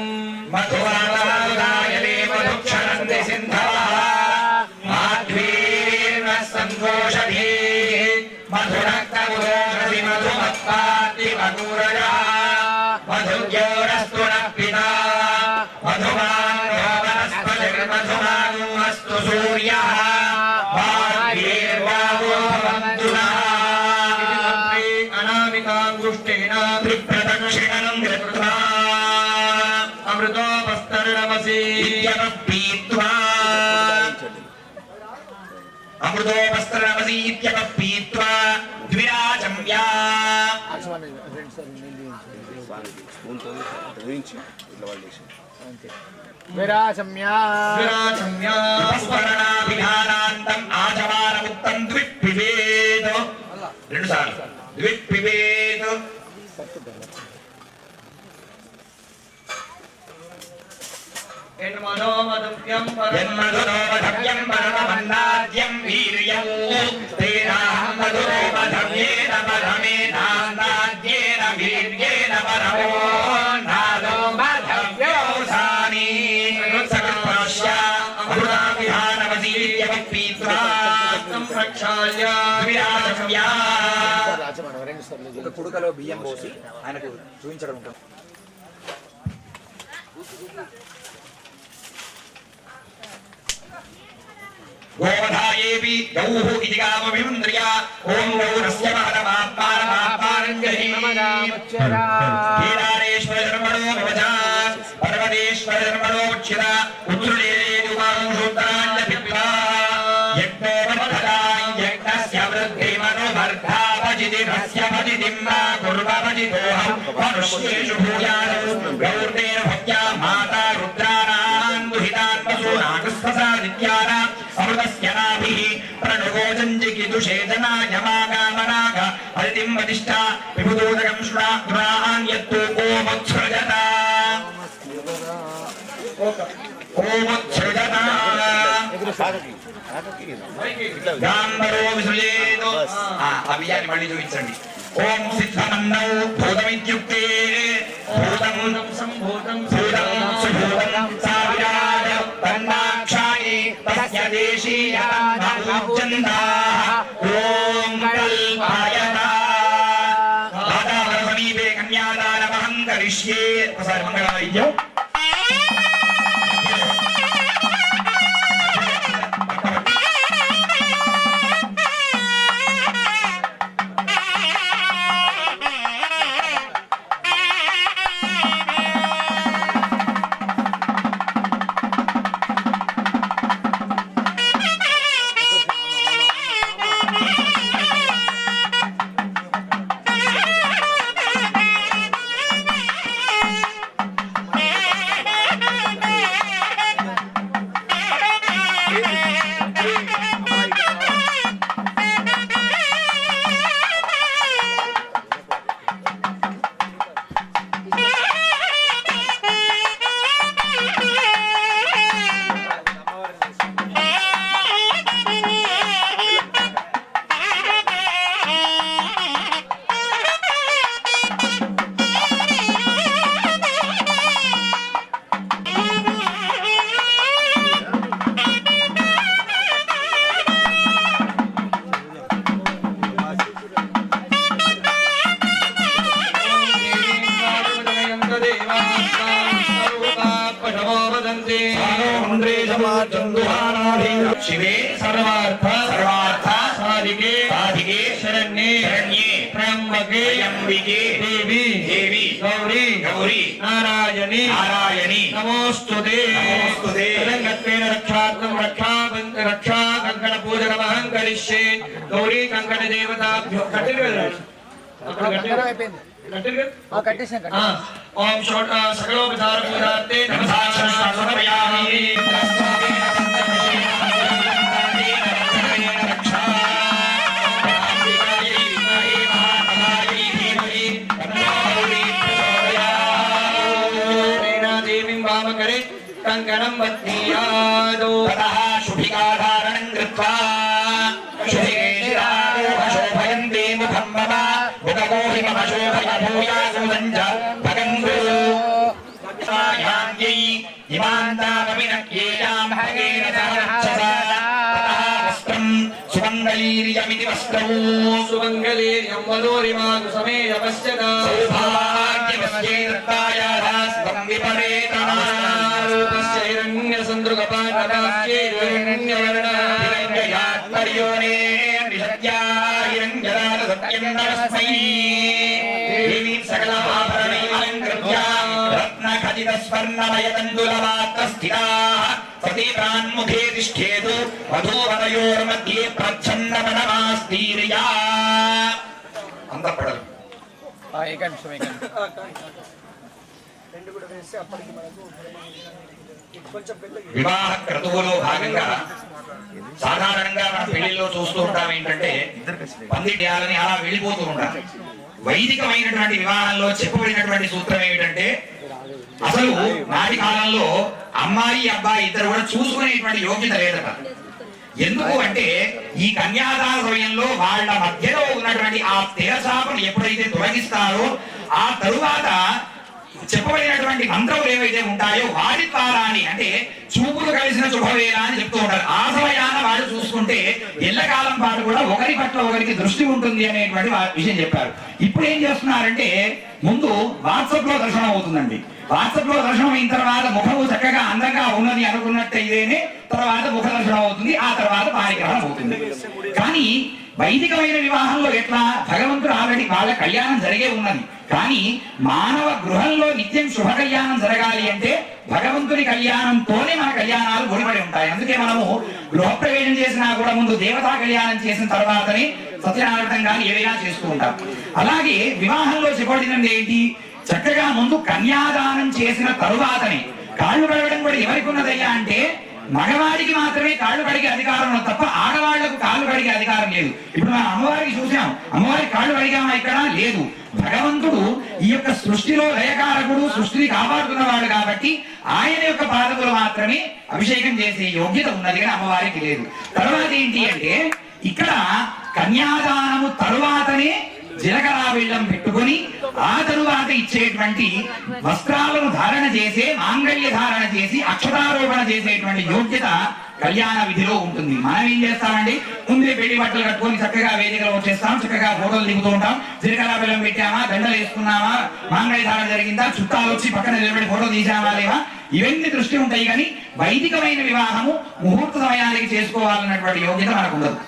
Speaker 1: మధువాదారుదాయతే మధుక్షరంతి సింధవః మాధ్వీర్న సంతోషధీః మధురక్తముదోషసి మధుమత్పాతి మధురజः మధుర్యోరస్తు నః పితా మధుమానో వనస్పతిర్మధుమానో అస్తు సూర్యः భార్యేర్వావో భవంతు నః.
Speaker 2: అనామికాంగుష్టేన
Speaker 1: త్రిప్రదక్షిణం కృత్వా
Speaker 2: అమృతోపస్తరణమసి
Speaker 1: పీత్వా అమృతోపస్త్రమసి ఇత్యపీత్వా ద్విరాజమ్యా.
Speaker 4: విరాజమ్యా
Speaker 2: విరాజమ్యా
Speaker 1: ఉపస్మరణాభిధానాంతం ఆచమానముక్తం ద్విప్పివేత్. రెండు సార్లు ద్విప్పివేత్.
Speaker 2: యన్మధోమధవ్యం
Speaker 1: యన్మధురోమధవ్యం పరమమన్నాద్యం వీర్యం తేనాహం మధురోమధవ్యేన పరమేనాన్నాద్యేన వీర్యేన పరమోన్నాదో మధవ్యోసాని సకృత్ప్రాశ్య అమృతాభిధానవసీర్యమపీత్వా
Speaker 2: ప్రక్షాళ్య
Speaker 1: విరాజవ్యా
Speaker 4: రాజమాన రెండు సార్లు
Speaker 6: ఒక కుడుకలో బియ్యం పోసి ఆయనకు చూపించడం ఉంటుంది.
Speaker 1: గోవధాయేపి గౌః ఇతి గామవిముంద్రియా ఓం గౌరస్య కేదారేశ్వరమణో వివజా పర్వతేశ్వరమణో ఉచ్ఛిత ఉత్రులేదుమాంశూత్రాణ్య పిత్వా యజ్ఞోపద్ధతాం యజ్ఞస్య వృద్ధిమనువర్ధావజితిరస్య భజితిం మా కుర్వభజితోహం మనుష్యేషు భూయాదౌ గౌర్దేన భవ్యా మాతా రుద్రాణాం దుహితాన్ వసూనాగస్వసాదిత్యానాం అమృతస్య నాభిః ప్రణుగోజంజికిదుషే జనాయమాగామనాగ హరితిం వదిష్ఠా విభుదోదకం శృణాన్ యత్తు ఓమత్సృజత ఓమత్సృజత గాంబరో విసృజేతు ఆ బియ్యాన్ని మళ్ళీ చూపించండి. ఓం సిద్ధమన్నౌ భూతమిత్యుక్తే భూతం
Speaker 2: సంభూతం
Speaker 1: భూతం సుభూతం సావిరాజ తన్నాక్షాయి తస్య దేశీయాః ఓం కల్పాయతా వాతావరణ సమీపే కన్యాదానమహం కరిష్యే. ఒకసారి మంగళవాయిద్యం. శివే
Speaker 2: సర్వార్థ
Speaker 1: సర్వార్థ
Speaker 2: సాధికే
Speaker 1: సాధికే
Speaker 2: శరణ్యే
Speaker 1: శరణ్యే
Speaker 2: త్ర్యంబకే
Speaker 1: త్ర్యంబకే
Speaker 2: దేవి
Speaker 1: దేవి
Speaker 2: గౌరీ
Speaker 1: గౌరీ
Speaker 2: నారాయణి
Speaker 1: నారాయణి
Speaker 2: నమోస్తుతే
Speaker 1: నమోస్తుతే
Speaker 2: తెలంగత్వేన రక్షార్థం రక్షా కంకణ పూజనమహం కరిష్యే గౌరీ కంకణ దేవతాభ్యో
Speaker 4: అయిపోయింది
Speaker 2: కట్టిరు
Speaker 4: కట్టేసాం
Speaker 2: ఓం సకలోపచార పూజార్తే
Speaker 1: సమర్పయామి.
Speaker 2: దేవీం వామకరే కంకణం వత్నీయాదో
Speaker 1: తతః శుభికాధారణం కృత్వా శోభయంతే ముఖం మమ ముఖమోహి మమ శోభయ భూయాసుదంజ భగంగు యాంయై ఇమాంతామపి నక్యేయాం భగేన సహరక్షసా తతః వస్త్రం సుమంగళీర్యమితి వస్త్రౌ
Speaker 2: సుమంగళీర్యం వదోరిమాదు సమేయ పశ్యత
Speaker 1: సౌభాగ్యమస్యేర్తాయాధాస్తం విపరేతనా
Speaker 2: రూపస్యైరణ్య సందృగపాటకాఖ్యేర్ణ్యవర్ణాయ
Speaker 1: సత్యం సకలమాభరణైరలంకృత్య రత్నఖచిత స్వర్ణమయతందులమాత్రస్థితాః సతీప్రాన్ముఖే తిష్ఠేతు వధూవరయోర్मध्ये ప్రచ్ఛన్నమనమాస్తీర్యా. అందపడలు
Speaker 4: ఏక నిమిషం
Speaker 1: వివాహ క్రతువులో భాగంగా సాధారణంగా మనం పెళ్లిలో చూస్తూ ఉంటాం ఏంటంటే పందిట్యాలని అలా వెళ్ళిపోతూ ఉంటాం. వైదికమైనటువంటి వివాహంలో చెప్పబడినటువంటి సూత్రం ఏమిటంటే అసలు నాటి కాలంలో అమ్మాయి అబ్బాయి ఇద్దరు కూడా చూసుకునేటువంటి యోగ్యత లేదట. ఎందుకు అంటే ఈ కన్యాదాన సమయంలో వాళ్ళ మధ్యలో ఉన్నటువంటి ఆ తెరచాపను ఎప్పుడైతే తొలగిస్తారో ఆ తరువాత చెప్పబడినటువంటి మంత్రములు ఏవైతే ఉంటాయో వాటి ద్వారాని అంటే చూపులు కలిసిన శుభవేళ అని చెప్తూ ఉంటారు. ఆ సమయాన వాళ్ళు చూసుకుంటే ఎల్లకాలం పాటు కూడా ఒకరి పట్ల ఒకరికి దృష్టి ఉంటుంది అనేటువంటి విషయం చెప్పారు. ఇప్పుడు ఏం చేస్తున్నారంటే ముందు వాట్సాప్ లో దర్శనం అవుతుందండి. వాట్సాప్ లో దర్శనం అయిన తర్వాత ముఖము చక్కగా అందంగా ఉన్నది అనుకున్నట్టయితేనే తర్వాత ముఖ దర్శనం అవుతుంది, ఆ తర్వాత పారిగ్రహణం అవుతుంది. కానీ వైదికమైన వివాహంలో ఎట్లా భగవంతుడు ఆల్రెడీ వాళ్ళ కళ్యాణం జరిగే ఉన్నది. కానీ మానవ గృహంలో నిత్యం శుభ కళ్యాణం జరగాలి అంటే భగవంతుని కళ్యాణంతోనే మన కళ్యాణాలు ముడిపడి ఉంటాయి. అందుకే మనము గృహప్రవేశం చేసినా కూడా ముందు దేవతా కళ్యాణం చేసిన తర్వాతనే సత్యనారాయణ కానీ ఏదైనా చేస్తూ ఉంటాం. అలాగే వివాహంలో చెప్పబడినది ఏంటి, చక్కగా ముందు కన్యాదానం చేసిన తరువాతనే కాళ్ళు కడగడం కూడా ఎవరికి ఉన్నదయ్యా అంటే మగవాడికి మాత్రమే కాళ్ళు కడిగే అధికారం ఉన్నది తప్ప ఆడవాళ్లకు కాళ్ళు కడిగే అధికారం లేదు. ఇప్పుడు మనం అమ్మవారికి చూసాం, అమ్మవారికి కాళ్ళు కడిగామా? ఇక్కడ లేదు. భగవంతుడు ఈ యొక్క సృష్టిలో లయకారకుడు, సృష్టిని కాపాడుతున్నవాడు కాబట్టి ఆయన యొక్క పాదములు మాత్రమే అభిషేకం చేసే యోగ్యత ఉన్నది కానీ అమ్మవారికి లేదు. తర్వాత ఏంటి అంటే ఇక్కడ కన్యాదానము తరువాతనే జీలకర్ర బెల్లం పెట్టుకొని ఆ తరువాత ఇచ్చేటువంటి వస్త్రాలను ధారణ చేసే మాంగళ్య ధారణ చేసి అక్షతారోపణ చేసేటువంటి యోగ్యత కళ్యాణ విధిలో ఉంటుంది. మనం ఏం చేస్తామండి, ముందే పెళ్లి బట్టలు కట్టుకొని చక్కగా వేదికలో వచ్చేస్తాం, చక్కగా ఫోటోలు దిగుతూ ఉంటాం, జీలకర్ర బెల్లం పెట్టామా, దండలు వేసుకున్నామా, మాంగళ్య ధారణ జరిగిందా, చుట్టాలు వచ్చి పక్కన నిలబడి ఫోటో తీసామా లేవా, ఇవన్నీ దృష్టి ఉంటాయి. కానీ వైదికమైన వివాహము ముహూర్త సమయానికి చేసుకోవాలన్నటువంటి యోగ్యత మనకు ఉండదు.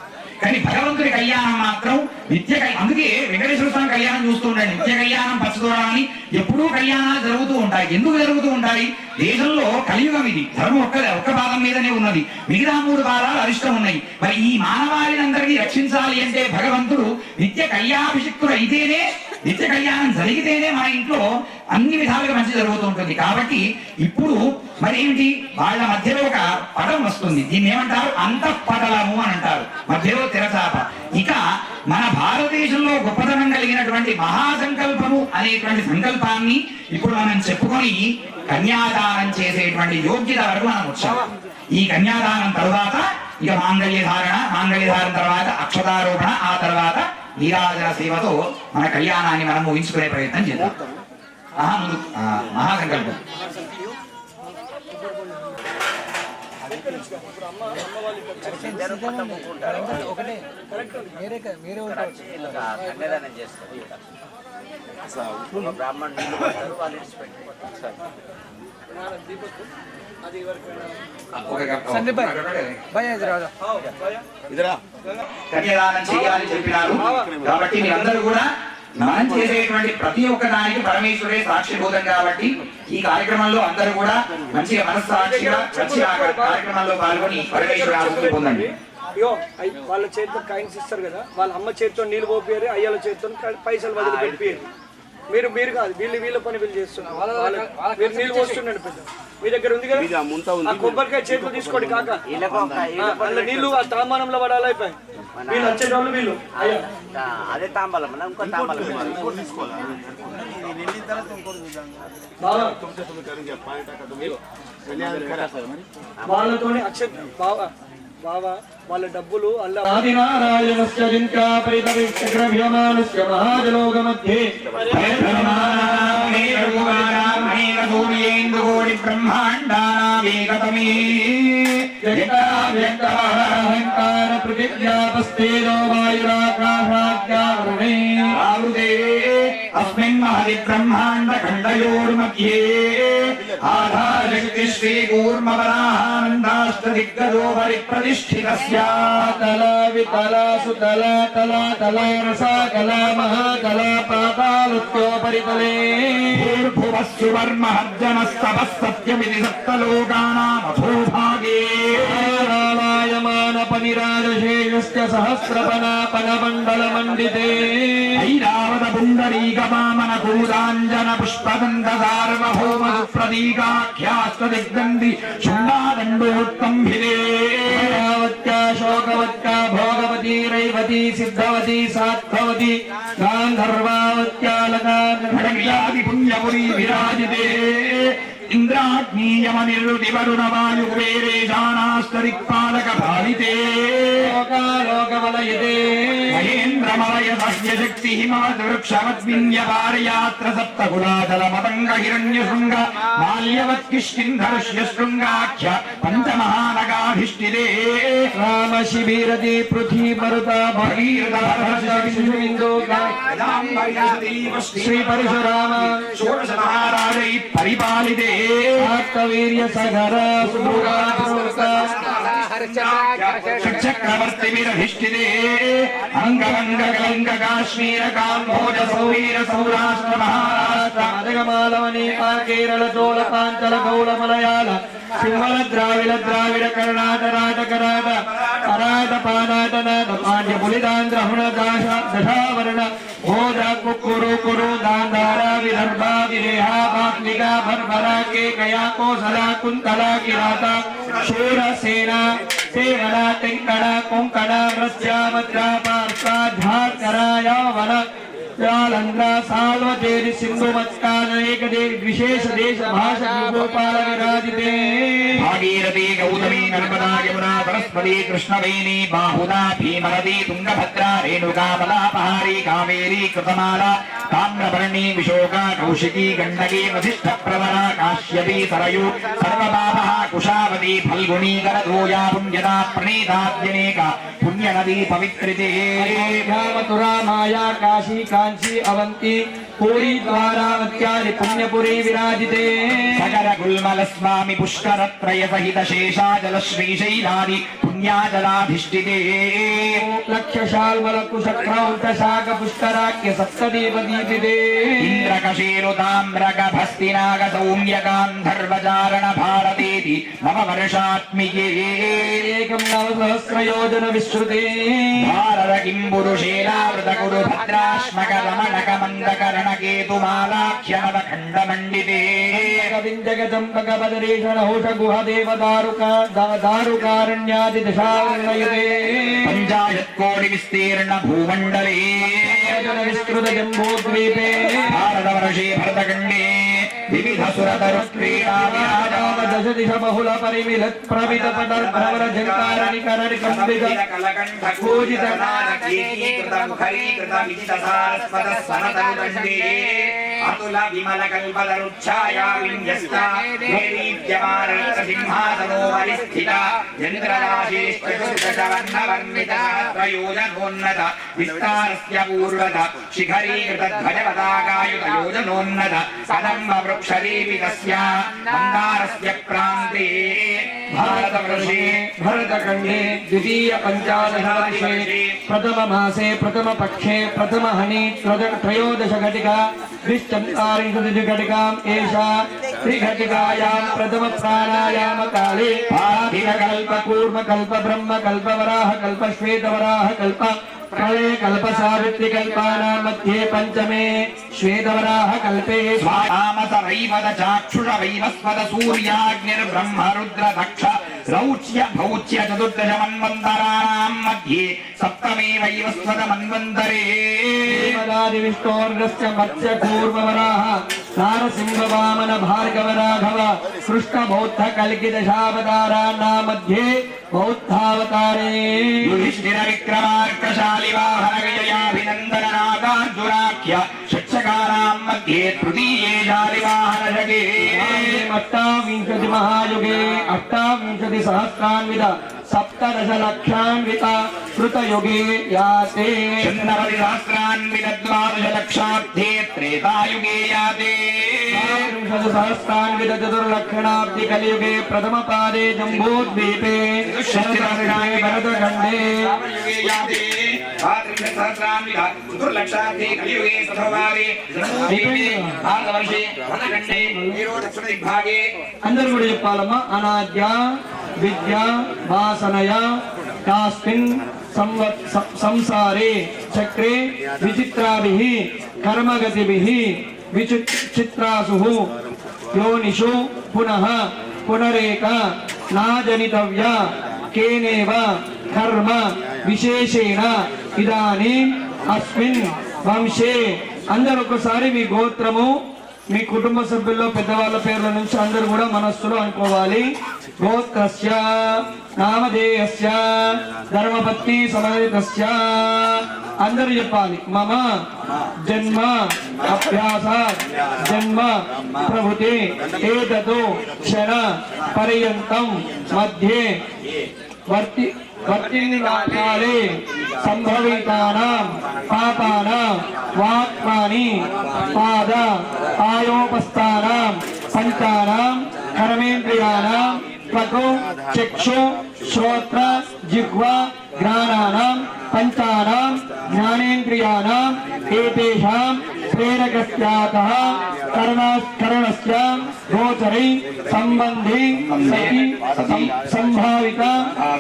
Speaker 1: కానీ భగవంతుడి కళ్యాణం మాత్రం అందుకే వెంకటేశ్వర స్వామి కళ్యాణం చూస్తూ ఉండండి. నిత్య కళ్యాణం పచ్చదూరాలని ఎప్పుడూ కళ్యాణాలు జరుగుతూ ఉంటాయి. ఎందుకు జరుగుతూ ఉంటాయి? దేశంలో కలియుగం ఇది. ధర్మం ఒక్క పాదం మీదనే ఉన్నది, మిగతా 3 పాదాలు అరిష్టం ఉన్నాయి. మరి ఈ మానవాళినందరినీ రక్షించాలి అంటే భగవంతుడు నిత్య కళ్యాణాభిషిక్తుడు అయితేనే, నిత్య కళ్యాణం జరిగితేనే మన ఇంట్లో అన్ని విధాలుగా మంచి జరుగుతూ ఉంటుంది. కాబట్టి ఇప్పుడు మరి ఏమిటి, వాళ్ళ మధ్యలో ఒక పటం వస్తుంది. దీన్ని ఏమంటారు? అంతఃపటలము అని అంటారు. మధ్యలో తెరచాప. ఇక మన భారతదేశంలో గొప్పతనం కలిగినటువంటి మహాసంకల్పము అనేటువంటి సంకల్పాన్ని ఇప్పుడు మనం చెప్పుకొని కన్యాదానం చేసేటువంటి యోగ్యత వరకు మనం వచ్చాము. ఈ కన్యాదానం తర్వాత ఇక మాంగళ్య ధారణ తర్వాత అక్షతారోపణ, ఆ తర్వాత నీరాజన సేవతో మన కళ్యాణాన్ని మనం ఊహించుకునే ప్రయత్నం చేద్దాం. మహాసంకల్పం. కన్యాదానం చేయాలని చెప్పినారు కాబట్టి మీరందరూ కూడా మనం చేసేటువంటి ప్రతి ఒక్క దానికి పరమేశ్వరే సాక్షిభూతం. కాబట్టి ఈ కార్యక్రమంలో అందరూ కూడా మంచిగా మనస్సాక్షిగా వచ్చి ఆ కార్యక్రమంలో పాల్గొని పరమేశ్వర ఆశీస్సులు పొందండి.
Speaker 2: వాళ్ళ చేతితో కాయిన్స్ ఇస్తారు కదా, వాళ్ళ అమ్మ చేతితో నీళ్ళు పోపియారు, అయ్యాల చేతితో పైసలు వదిలి పెట్టిపోయారు. మీరు కాదు, వీళ్ళ పని వీళ్ళు చేస్తున్నారు. మీరు నీళ్ళు పోస్తున్నాడు పెద్ద, మీ దగ్గర ఉంది కదా ఆ కొబ్బరికాయ చేతిలో తీసుకోండి కాక, అందులో నీళ్లు ఆ తాంబానంలో పడాలి. అయిపోయి వీళ్ళు వచ్చేటోళ్ళు వీళ్ళు
Speaker 7: అదే తాంబలం ఇంకో తాంబలం
Speaker 2: వాళ్ళతోనే బావా వాళ్ళ డబ్బులు
Speaker 1: अस्मिन् महति ब्रह्माण्ड खण्डयोर्मध्ये आधारशक्ति श्री कूर्मवराहानन्दाष्टदिग्गजो परिप्रतिष्ठितस्य तला वितला सुतला तला तला रसा कला महाकला पातालोत्योपरितले भूर्भुवः सुवर्महज्जनस्तपः सत्यमिति सप्तलोकानाम् अथोभागे नारायमानपनिराजशेषस्य सहस्रपनापनमण्डलमण्डिते ऐरावत पुण्डरीकवामन कूदाञ्जन पुष्पगन्ध सार्वभौम प्रतीकाख्यास्तदिग्गन्धि शून्नादण्डोत्तम्भिरे वत्या शोकवत्या भोगवती रैवती सिद्धवती सात्वती गान्धर्वावत्या लकार्यादि पुण्यपुरी विराजिते ఇంద్రాగ్నీయమనిర్వృతివరుణవాయుకుబేరేశానాస్తరిక్పాలకపాలితే
Speaker 2: లోకవలయతే
Speaker 1: మహేంద్రమలయ సహ్యశక్తి హిమవద్వృక్షవద్విన్యపారయాత్ర సప్తకులాచలమతంగ హిరణ్యశృంగ మాల్యవత్కిష్కింధర్ష్య శృంగాఖ్య పంచమహానగాధిష్ఠితే
Speaker 2: రామ శిబిరతి పృథ్వీ మరుత శ్రీ పరశురామ
Speaker 1: షోడశ మహారాజై పరిపాలితే
Speaker 2: కార్తవీర్య సగర
Speaker 1: చక్రవర్తిభిరధిష్ఠితే అంగవంగకలంగ కాశ్మీర కాంభోజ సౌవీర సౌరాష్ట్ర మహారాష్ట్ర
Speaker 2: అదగమాలవని కేరళ చోళ పాంచల గౌళ మలయాళ సింహళ ద్రావిడ కర్ణాట రాట కరాట కరాట పానాట నాట పాండ్య పులిదాంధ్ర హుణ దశావరణ భోజ కురు గాంధార విదర్భ విరేహ వాగ్మిక భర్భర కేకయా కోసల కుంతల కిరాత శూర సేన సేవన టెంకణ కొంకణ రస్యామద్ర పార్శ్వాధ్యాకరాయ వన జాలంధ్ర సాల్వచేరి సింధు మత్కానేక విశేష దేశ భాష గోపాల విరాజితే
Speaker 1: భాగీరథీ గౌతమీ నర్మదా యమునా సరస్వతీ కృష్ణవేణీ బాహుదా భీమనదీ తుంగభద్రా రేణుకా మలాపహారీ కావేరీ కృతమాల తామ్రపర్ణీ విశోకా కౌశికీ గండకీ వసిష్ఠ ప్రవరా కాశ్యపీ సరయూ సర్వపాపః కుశావతీ ఫల్గుణీ గరదోయా పుణ్యదా ప్రణీతాద్యనేక పుణ్యనదీ పవిత్రితే
Speaker 2: మథురా మాయా కాశీ కాంచీ అవంతి పూరీ ద్వారావత్యాది పుణ్యపురీ విరాజితే
Speaker 1: సగర గుల్మల స్వామి పుష్కరత్రయ సహిత శేషాచల శ్రీశైలాది పుణ్యాచలాధిష్ఠితే
Speaker 2: లక్షశాల్మల కుశక్రౌంట శాఖ పుష్కరాఖ్య సప్తదీప దీపితే
Speaker 1: ఇంద్రకశేలు తామ్రక భస్తినాగ సౌమ్యగాంధర్వచారణ భారతేతి నవవర్షాత్మికే
Speaker 2: ఏకం నవసహస్రయోజన విశ్రుతే
Speaker 1: భారత కింబురుశేలావృత కురు భద్రాశ్మక రమణక మందకరణ కేతుమాలాఖ్యనవ ఖండమండితే
Speaker 2: వింజగ చంపక బదరీషణ హోష గుహ దేవ దారుకారణ్యాది దశావర్ణయుతే
Speaker 1: పంచాయత్కోటి విస్తీర్ణ భూమండలే
Speaker 2: విస్తృత జంబూద్వీపే
Speaker 1: భారతవర్షే భరతఖండే వివిధ సురతరు క్రీడావిరాజావ
Speaker 2: దశ దిశ బహుళ పరిమిలత్ ప్రవిత పటర్భ్రవర జంకారణి కరణి కంబిత
Speaker 1: కలకంఠ పూజిత నాదకీకృత ముఖరీకృత విజిత సారస్వత స్వరతరుదండే అతుల విమల కల్పదరుచ్ఛాయా విన్యస్త దేదీప్యమాన సింహాసనో పరిస్థిత చంద్రరాశిశ్చతుర్దశవర్ణవర్ణిత త్రయోజనోన్నత విస్తారస్య పూర్వత శిఖరీకృత ధ్వజపతాకాయుత యోజనోన్నత కదంబ వృక్షరీపితస్య మందారస్య ప్రాంతే భారతవర్షే
Speaker 2: భరతఖండే ద్వితీయ పంచాదశవర్షే ప్రథమ మాసే ప్రథమ పక్షే ప్రథమ హని త్రయోదశ ఘటికా విశ్చంతారింశతి ఘటికాం ఏషా త్రిఘటికాయాం ప్రథమ ప్రాణాయామ కాలే పార్థివకల్ప కూర్మకల్ప బ్రహ్మకల్పవరాహ కల్ప శ్వేతవరాహ కల్ప ప్రళయ కల్ప సావిత్రి కల్పానా మధ్యే పంచమే శ్వేతవరాహ కల్పే
Speaker 1: స్వామస వైవద చాక్షుష వైవస్వద సూర్యాగ్నిర్బ్రహ్మ రుద్ర దక్ష రౌచ్య భౌచ్య చతుర్దశ మన్వంతరాణాం మధ్యే సప్తమే వైవస్వద మన్వంతరే
Speaker 2: దేవదాది విష్ణోర్గస్య మత్స్య కూర్మవరాహ నారసింహ వామన భార్గవ రాఘవ కృష్ణ బౌద్ధ కల్కి దశావతారాణా మధ్యే బౌద్ధావతారే
Speaker 1: యుధిష్ఠిర విక్రమార్కశాలి వాహన విజయాభినందన నాగార్జునాఖ్య శిక్షకానాం మధ్యే తృతీయే శాలివాహన శకే
Speaker 2: అష్టావింశతి మహాయుగే అష్టావింశతి సహస్రాన్విత సప్తదశ లక్షాన్విత కృతయుగే యాతే
Speaker 1: చంద్రవతి సహస్రాన్విత ద్వాదశ లక్షాబ్దే త్రేతాయుగే యాతే
Speaker 2: త్రింశత్ సహస్రాన్విత చతుర్లక్షణాబ్ది కలియుగే ప్రథమ పాదే జంబూద్వీపే భరతఖండే అందరూ కూడా చెప్పాలమ్మా అనాద్య విద్య వాసనయ కాస్మిన్ సంసారే చక్రే విచిత్రాభిః కర్మగతిభిః విచిత్రాసు యోనిషు పునః పునరేక నాజనితవ్య కేనేవ కర్మ విశేషేణ ఇదానీం అస్మిన్ వంశే అందరూ ఒకసారి మీ గోత్రము మీ కుటుంబ సభ్యుల్లో పెద్దవాళ్ళ పేర్ల నుంచి అందరూ కూడా మనస్సులో అనుకోవాలి. గోత్రస్య నామధేయస్య ధర్మపత్ని సమేతస్య అందరూ చెప్పాలి. మమ జన్మ అభ్యాసాత్ జన్మ ప్రభుతే ఏతతో క్షణ పర్యంతం మధ్యే వర్తికాలే సంభవితానాం పాపానాం వాక్మాని పాద ఆయోపస్థానాం పంచానాం కర్మేంద్రియానాం త్వకు చక్షు శ్రోత్ర జిహ్వా ఘ్రాణానాం పంచానాం జ్ఞానేంద్రియానాం ఏతేషాం ప్రేరకస్యాతః కరణస్య గోచరై సంబంధి సతి సంభావిత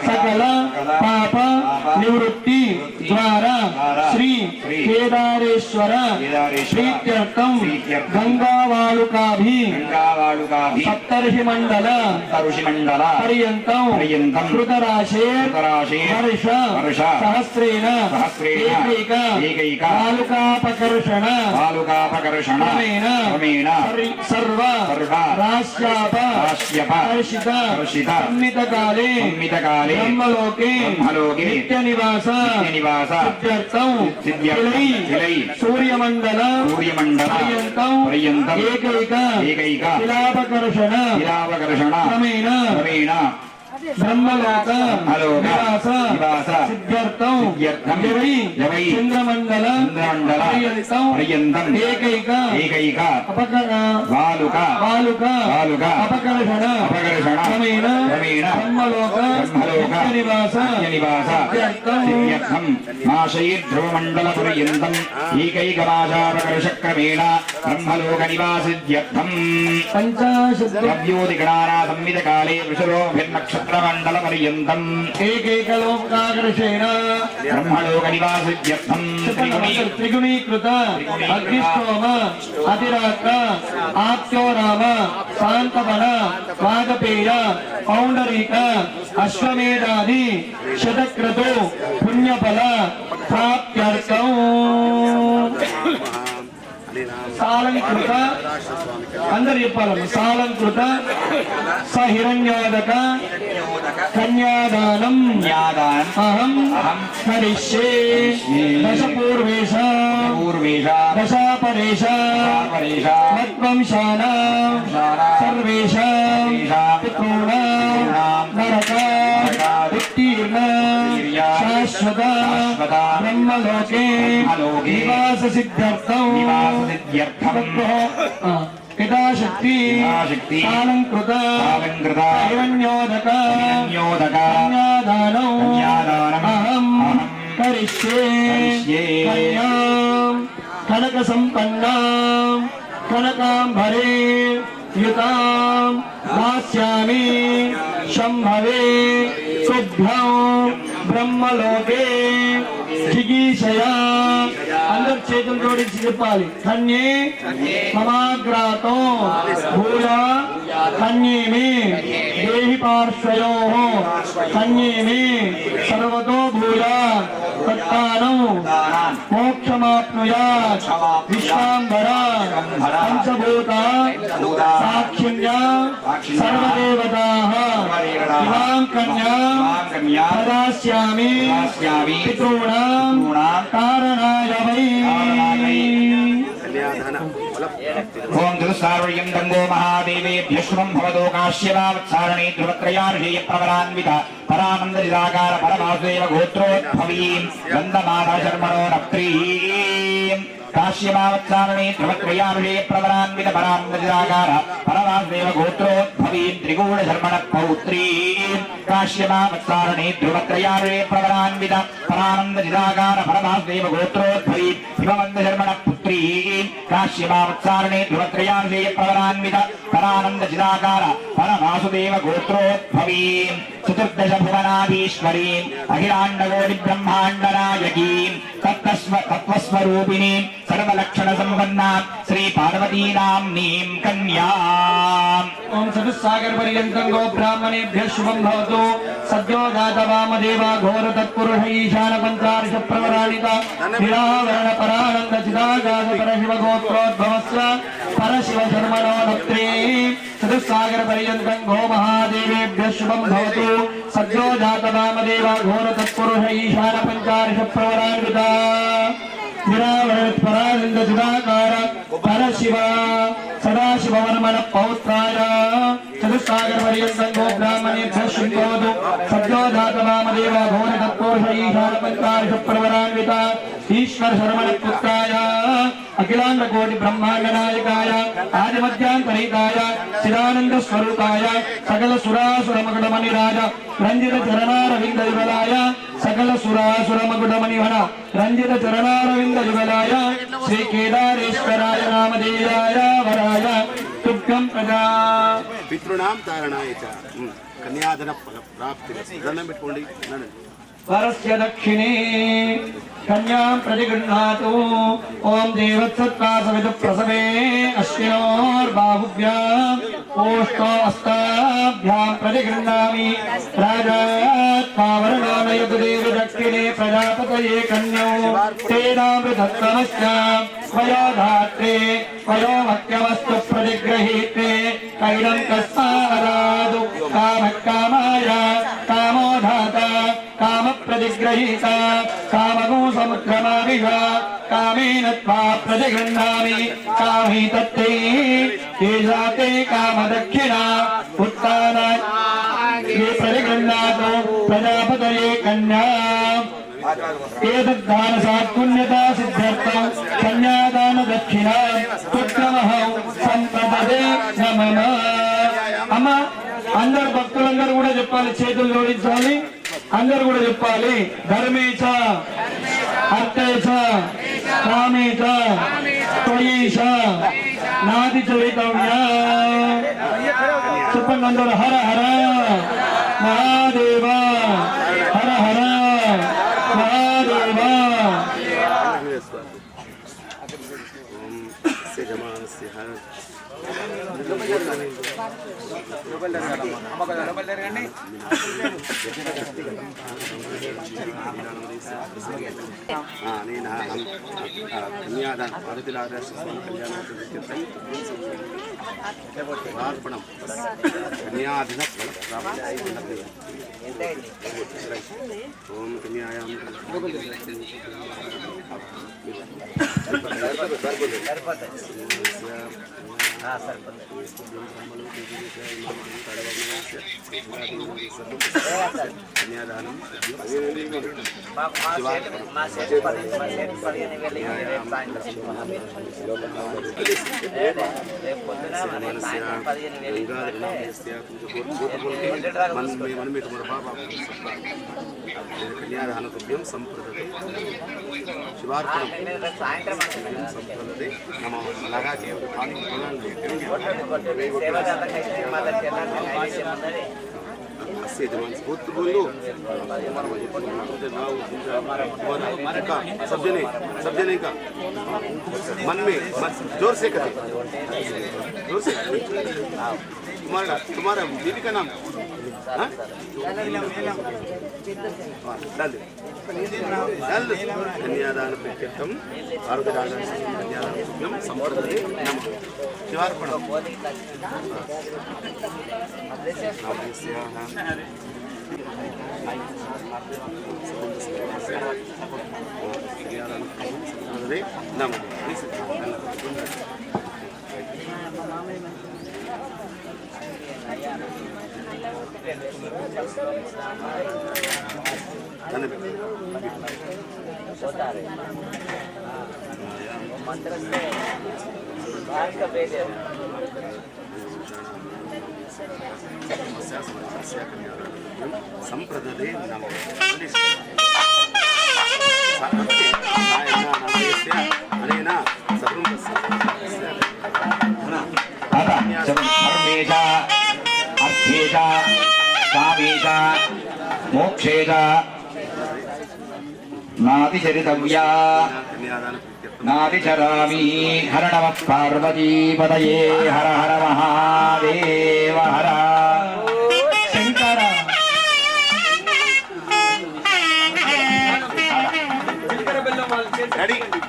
Speaker 2: సకల పాప నివృత్తి ద్వారా శ్రీ కేదారేశ్వర ప్రీత్యర్థం గంగావాళుకాభి సప్తర్షి మండల పర్యంతం కృతరాశే వర్ష సహస్రేణ ఏకైక వాలుకాపకర్షణ క్రమేణ సర్వ రాశ్యాప హర్షిత సంమితకాలే బ్రహ్మలోకే నిత్య నివాస సిద్ధ్యర్థం సూర్యమండల పర్యంతం ఏకైక శిలాపకర్షణ క్రమేణ బ్రహ్మలోక నివాస సిద్ధ్యర్థం చంద్రమండల పర్యంతం ఏకైక వాలుక అపకర్షణ క్రమేణ బ్రహ్మలోక నివాస
Speaker 1: సిద్ధ్యర్థం మాశైర్ధ్రువమండల పర్యంతం ఏకైకమాశాపకర్షక్రమేణ బ్రహ్మలోక నివాసిద్ధ్యర్థం ద్రవ్యోదిగణానా సంవితకాలే వృషభోభిర్నక్షత్రమండల పర్యంతం
Speaker 2: ఏకైకలోకాకర్షేణ
Speaker 1: బ్రహ్మలోక నివాసిద్ధ్యర్థం
Speaker 2: త్రిగుణీకృత అగ్నిష్టోమ అతిరాత్ర ఆప్యోరామ శాంతవన వాగపేయ పౌండరీక అశ్వమేధాది శతక్రతు పుణ్యఫల ప్రాప్త్యర్థం సాలంకృత అందరు చెప్పాలమ్మ సాలంకృత సహిరణ్యోదక కన్యాదానం అహం కరిష్యే దశపూర్వేష దశాపరేష మద్వంశానాం సర్వేషాం పితॄణాం నరక ఉత్తీర్ణ శాశ్వత బ్రహ్మలోకే నివాస సిద్ధ్యర్థం యథాశక్తి సాలంకృత హిరణ్యోదక కన్యాదానం అహం కరిష్యే కన్యాం కనక సంపన్నాం కనకాంబరే యుతాం దాస్యామి శంభవే శుభ్రం బ్రహ్మలోకే జిగీషయా అందరు చేతులు జోడించి చెప్పాలి. కన్యే మమాగ్రాతో భూయా కన్యే మే దేహి పార్శ్వయో కన్యే మే సర్వతో భూయా తత్తానం మోక్షమాప్నుయాత్ విశ్వాంబర పంచభూత సాక్షిణ్యా సర్వదేవతాః ఇమాం కన్యాం ప్రదాస్యామి పితॄణాం కారణాయ వై.
Speaker 1: ఓం ధృసార్వయం గంగో మహాదేవేభ్యశ్వం భవతో కాశ్యవావత్సారణే ధ్రువత్రయార్షేయ ప్రవరాన్విత పరానందరిదాకార పరమాసుదేవ గోత్రోద్భవీం గంధమాధ శర్మణో నప్త్రీం కాశ్యవావత్సారణే ధ్రువత్రయార్షేయ ప్రవరాన్విత పరానందరిదాకార పరమాసుదేవ గోత్రోద్భవీం త్రిగూఢ శర్మణ పౌత్రీం కాశ్యవావత్సారణే ధ్రువత్రయార్షేయ ప్రవరాన్విత పరానందరిదాకార పరమాసుదేవ గోత్రోద్భవీం హిమవంత శర్మణ పుత్రీం కాశ్యవావత్సారణే ధ్రువత్రయార్షేయ ప్రవరాన్విత పరానంద చిదాకార పరమాసుదేవ గోత్రోద్భవీం చతుర్దశ భువనాధీశ్వరీం అఖిలాండకోటి బ్రహ్మాండ నాయకీం తత్వస్వరూపిణీం సర్వలక్షణ సంపన్నాం శ్రీ పార్వతీనాంనీం కన్యాం.
Speaker 2: ఓం चतुस्सागर पर्यन्तं गो ब्राह्मणेभ्यः शुभं भवतु सद्यो जातवामदेवा घोर तत्पुरुष ईशान पंचार्ष प्रवराणिता निरावरण परानंद चिदागास परशिव गोत्रोद्भवस्य परशिव शर्मणो नत्रे चतुस्सागर पर्यन्तं गो महादेवेभ्यः शुभं भवतु सद्यो जातवामदेवा घोर तत्पुरुष ईशान पंचार्ष प्रवराणिता निरावरण परानंद चिदाकार परशिव सदाशिव वर्मण पौत्राय चतुस्सागर पर्यन्तं गो ब्राह्मणेभ्यः शुभं भवतु सद्यो जातवामदेव घोर तत्पुरुष ईशान पंचार्ष प्रवरान्विता ईश्वर शर्मण पुत्राय अखिलांड कोटि ब्रह्मांड नायकाय आदिमध्यांतरिताय चिदानंद स्वरूपाय सकल सुरासुर मकुटमणि राज रंजित चरणारविंद युगलाय सकल सुरासुर मकुटमणि वන रंजित चरणारविंद युगलाय श्री केदारेश्वराय नामधेयाय वराय तुभ्यं प्रजा
Speaker 8: पितृणां तारणाय च कन्यादान प्राप्ति దండం పెట్టుకోండి
Speaker 2: वरस्य दक्षिणे कन्यां प्रतिगृह्णातु ओम देवत्सत्त्वासविदु प्रसवे अश्विनोर्बाहुभ्याम् ओष्ठोऽस्ताभ्यां प्रतिगृह्णामि राजात्मावरणोनयतु देवि दक्षिणे प्रजापतये कन्यौ तेनामृतत्वमश्च स्वयोधात्रे स्वयोमत्यमस्तु प्रतिगृहीत्रे कैलं कस्मारादु कामकामाय कामोधाता काम प्रतिग्रहीता कामगो समुद्रमाविह कामेन त्वा प्रतिगृह्णामि कामहि तत्ते येषाते कामदक्षिणा उत्ताना ये प्रतिगृह्णातु प्रजापतये कन्या एतद्दान सात्पुण्यता सिद्ध्यर्थं कन्यादान दक्षिणा पुत्रमहं संप्रददे नमः అమ్మ అందరు భక్తులందరూ కూడా చెప్పాలి చేతులు జోడించాలి అందరూ కూడా చెప్పాలి ధర్మేచ అర్థేచ కామేచ త్వయేచ నాది చరితవ్య చెప్పండి అందరూ హర హర మహాదేవ హర హర మహాదేవ
Speaker 8: కన్యాదాన కళ్యాణం కన్యాదిన ఓం కన్యాయాం కన్యాదానం కన్యాదానతుభ్యం సంప్రదతే శివార్పణం సంప్రదతే నమో అలాగా से जमान बहुत बोलो सब जने का मन में जोर से कहे जोर से तुम्हारा बीवी का नाम कन्यादान प्रीत्यर्थम आरोग्यदान कन्यादान संप्रदते नमः शिवार्पणम् नमः संप्रदते नमः अनेन
Speaker 1: धर्मेश अर्थेश कामेश मोक्षेश नातिचरितव्या नातिचरामि हर नमः पार्वतीपतये हर हर महादेव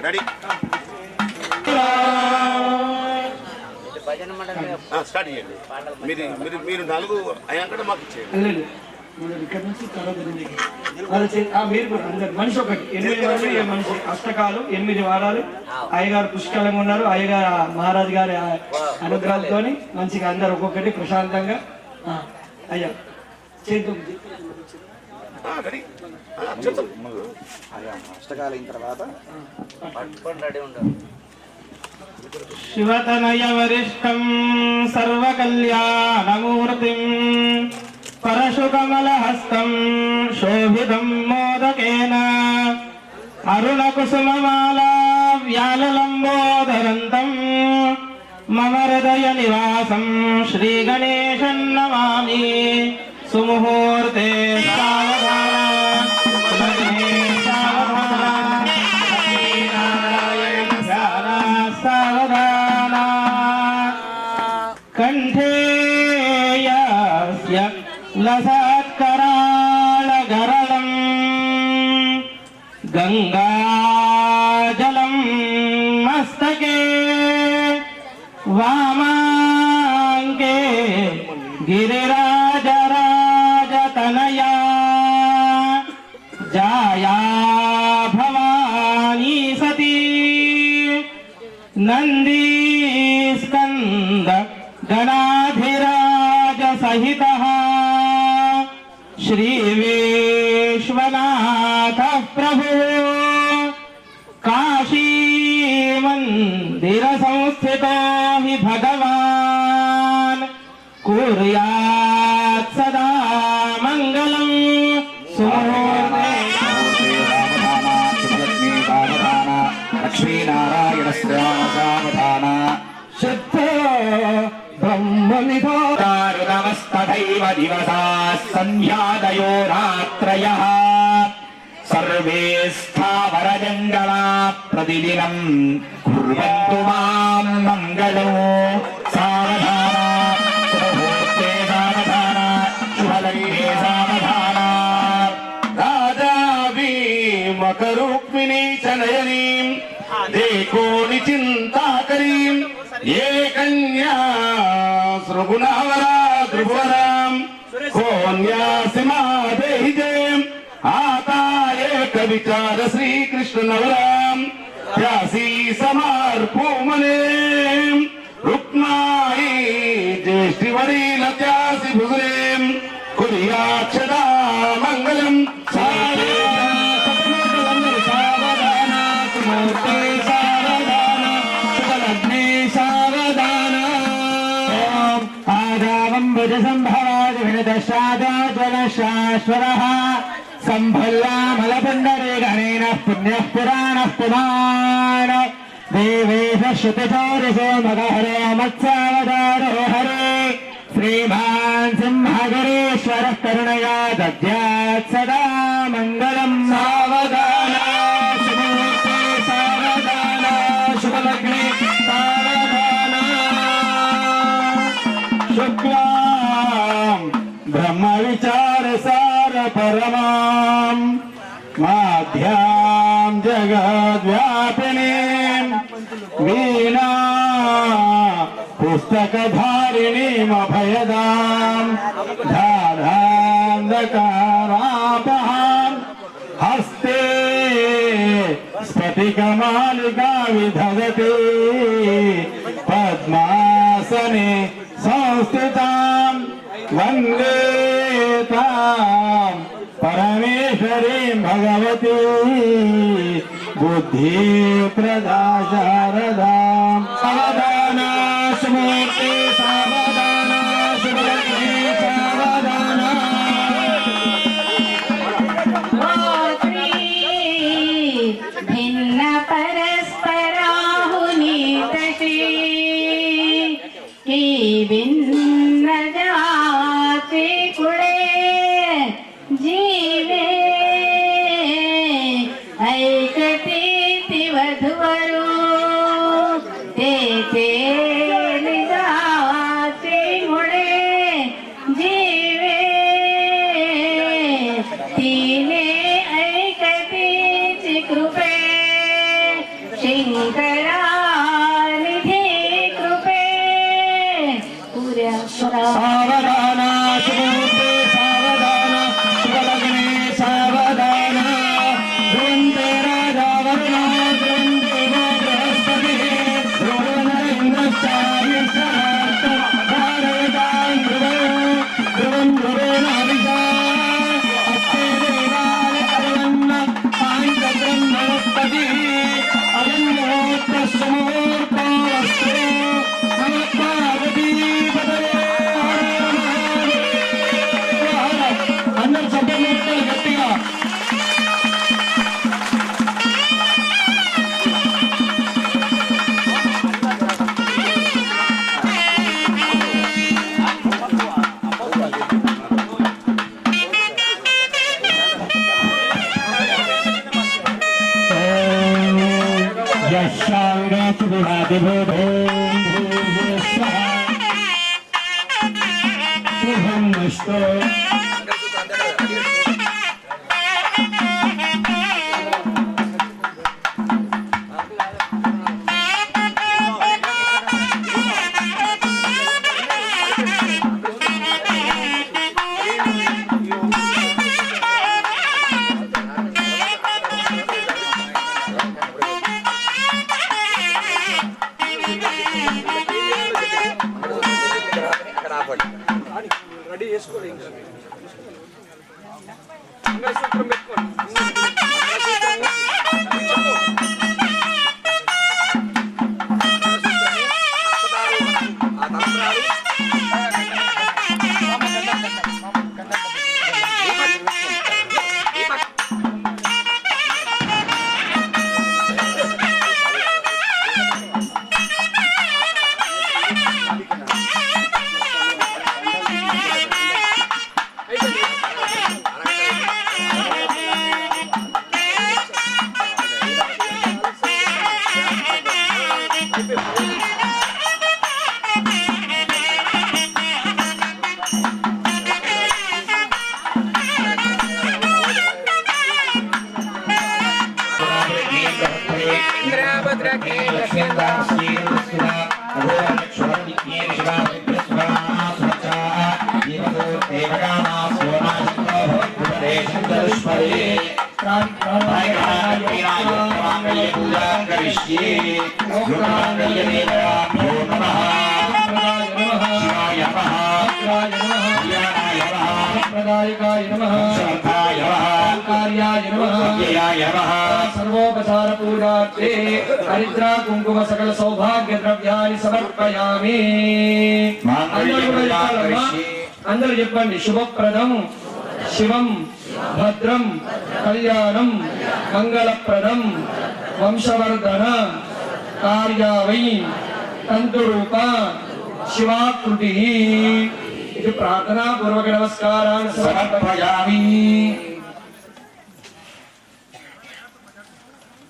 Speaker 8: రెడీ
Speaker 7: భజన మండలి
Speaker 8: స్టార్ట్ చేయండి. మీరు 4 అయ్యాక మాకు ఇచ్చేయండి.
Speaker 2: ఇక్కడ నుంచి మీరు కూడా అందరు మనిషి ఒకటి 8 మంది మనిషి అష్టకాలు 8 వారాలు అయ్యగారు పుష్కలంగా ఉన్నారు. అయ్యగారు మహారాజు గారి అనుగ్రహంతో మంచిగా అందరు ఒక్కొక్కటి ప్రశాంతంగా అయ్యా చేద్దాం.
Speaker 6: అష్టకాలు అయిన తర్వాత
Speaker 7: పట్టుకొని రెడీ ఉండదు.
Speaker 3: శివతనయ వరిష్టం సర్వకల్యాణమూర్తిం పరశుకమలహస్తం శోభితం మోదకేన అరుణకుసుమమాలా వ్యాలలంబోదరంతం మమ హృదయ నివాసం శ్రీగణేశం నమామి. సుముహూర్తే సావధాన కంఠేయస్య లసత్కరాళగరళం గంగాజలం మస్తకే వామాంకే గిరిరాజరాజతనయా జాయా భవానీ సతీ నందీస్కంద గణాధిరాజ సహితః శ్రీ విశ్వనాథ ప్రభు కాశీ మందిర సంస్థితో హి భగవాన్ కుర్యాత్ సదా మంగళం.
Speaker 1: లక్ష్మీనారాయణ సావధాన
Speaker 3: శుద్ధో బ్రహ్మనిధో
Speaker 1: నమస్తథైవ దివసాः సంధ్యాదయో రాత్రయः సర్వే స్థావరజంగళా ప్రతిదినం కుర్వంతు మాం మంగళం. సావధాన శుభముహూర్తే సావధాన శుభలగ్నే సావధాన. రాజా భీమకరుక్మిణీ చ నయనీం దేకోని చింతాకరీం ఏ కన్యా సృగుణావరా త్రిపురాం కోన్యాసిమాదేహి జయం ఆతాయేక విచార శ్రీకృష్ణ నవరాం ధ్యాసీ సమార్పూమనే రుక్మాయి జ్యేష్ఠివరీలత్యాసి భుజనేం కుర్యాక్షదా మంగళం. సావధాన సుమూర్తే సావధాన శుభలగ్నే సావధాన. ఆదావంబుజ సంభవాది వినదశాశ్వరః సంభల్లామలపుండరే గణేన పుణ్యః పురాణః పుమాన్ దేవేశ శృతచౌరసో మగహరో మత్సావతారో హరే శ్రీమాన్ సింహగరేశ్వరః కరుణయా దద్యాత్ సదా మంగళం. సావధాన శుభముహూర్తే సావధాన శుభలగ్నే సావధాన. శుక్లాం బ్రహ్మ విచార సార పరమాం మాధ్యాం జగద్వ్యాపినీం వీణా పుస్తకధారిణీమభయదాం ధారాంధకారాపహాం హస్తే స్ఫటికమాలికా విధదతే పద్మాసనే సంస్థితాం వందే తాం పరమేశ్వరీం భగవతీ బుద్ధి ప్రదా శారదాం. సావధాన సుమూర్తే సావధాన శుభలగ్నే సావధాన.
Speaker 9: భిన్న పరస్పరాహునీతీ ఈ భిన్న జాతి కుడే జీవే ఐకటీతి వధువరు ते
Speaker 5: సావధాన శుభముహూర్తే సావధాన శుభలగ్నే సావధాన ధ్రువంతే రాజా వరుణో ధ్రువం దేవో బృహస్పతిః ధ్రువం నరేంద్రశ్చార్యశ్చరార్తం ధారయతాం ధ్రువం ధ్రువేణ హవిషా అస్తే దేవాయ అరుణన్న పాంచబ్రహ్మణస్పతిః అయం ముహూర్తస్సు ముహూర్తోऽస్తు నమః పార్వతీపతయే హర హర అందరూ చప్పట్లు కొట్టాలి గట్టిగా.
Speaker 6: రెడీ చేసుకోండి ఇంకా మంగళసూత్రం పెట్టుకోండి. सर्वोपचार पूजार्थे हरिद्रा कुंकुम सकल सौभाग्य द्रव्यानि समर्पयामि. అందరూ చెప్పండి. శుభప్రదం శివం భద్రం కళ్యాణం మంగళప్రదం వంశవర్ధన కార్యావై తంతురూప శివాకృతి. ఇది ప్రార్థనా పూర్వక నమస్కారాన్ని సమర్పయామి.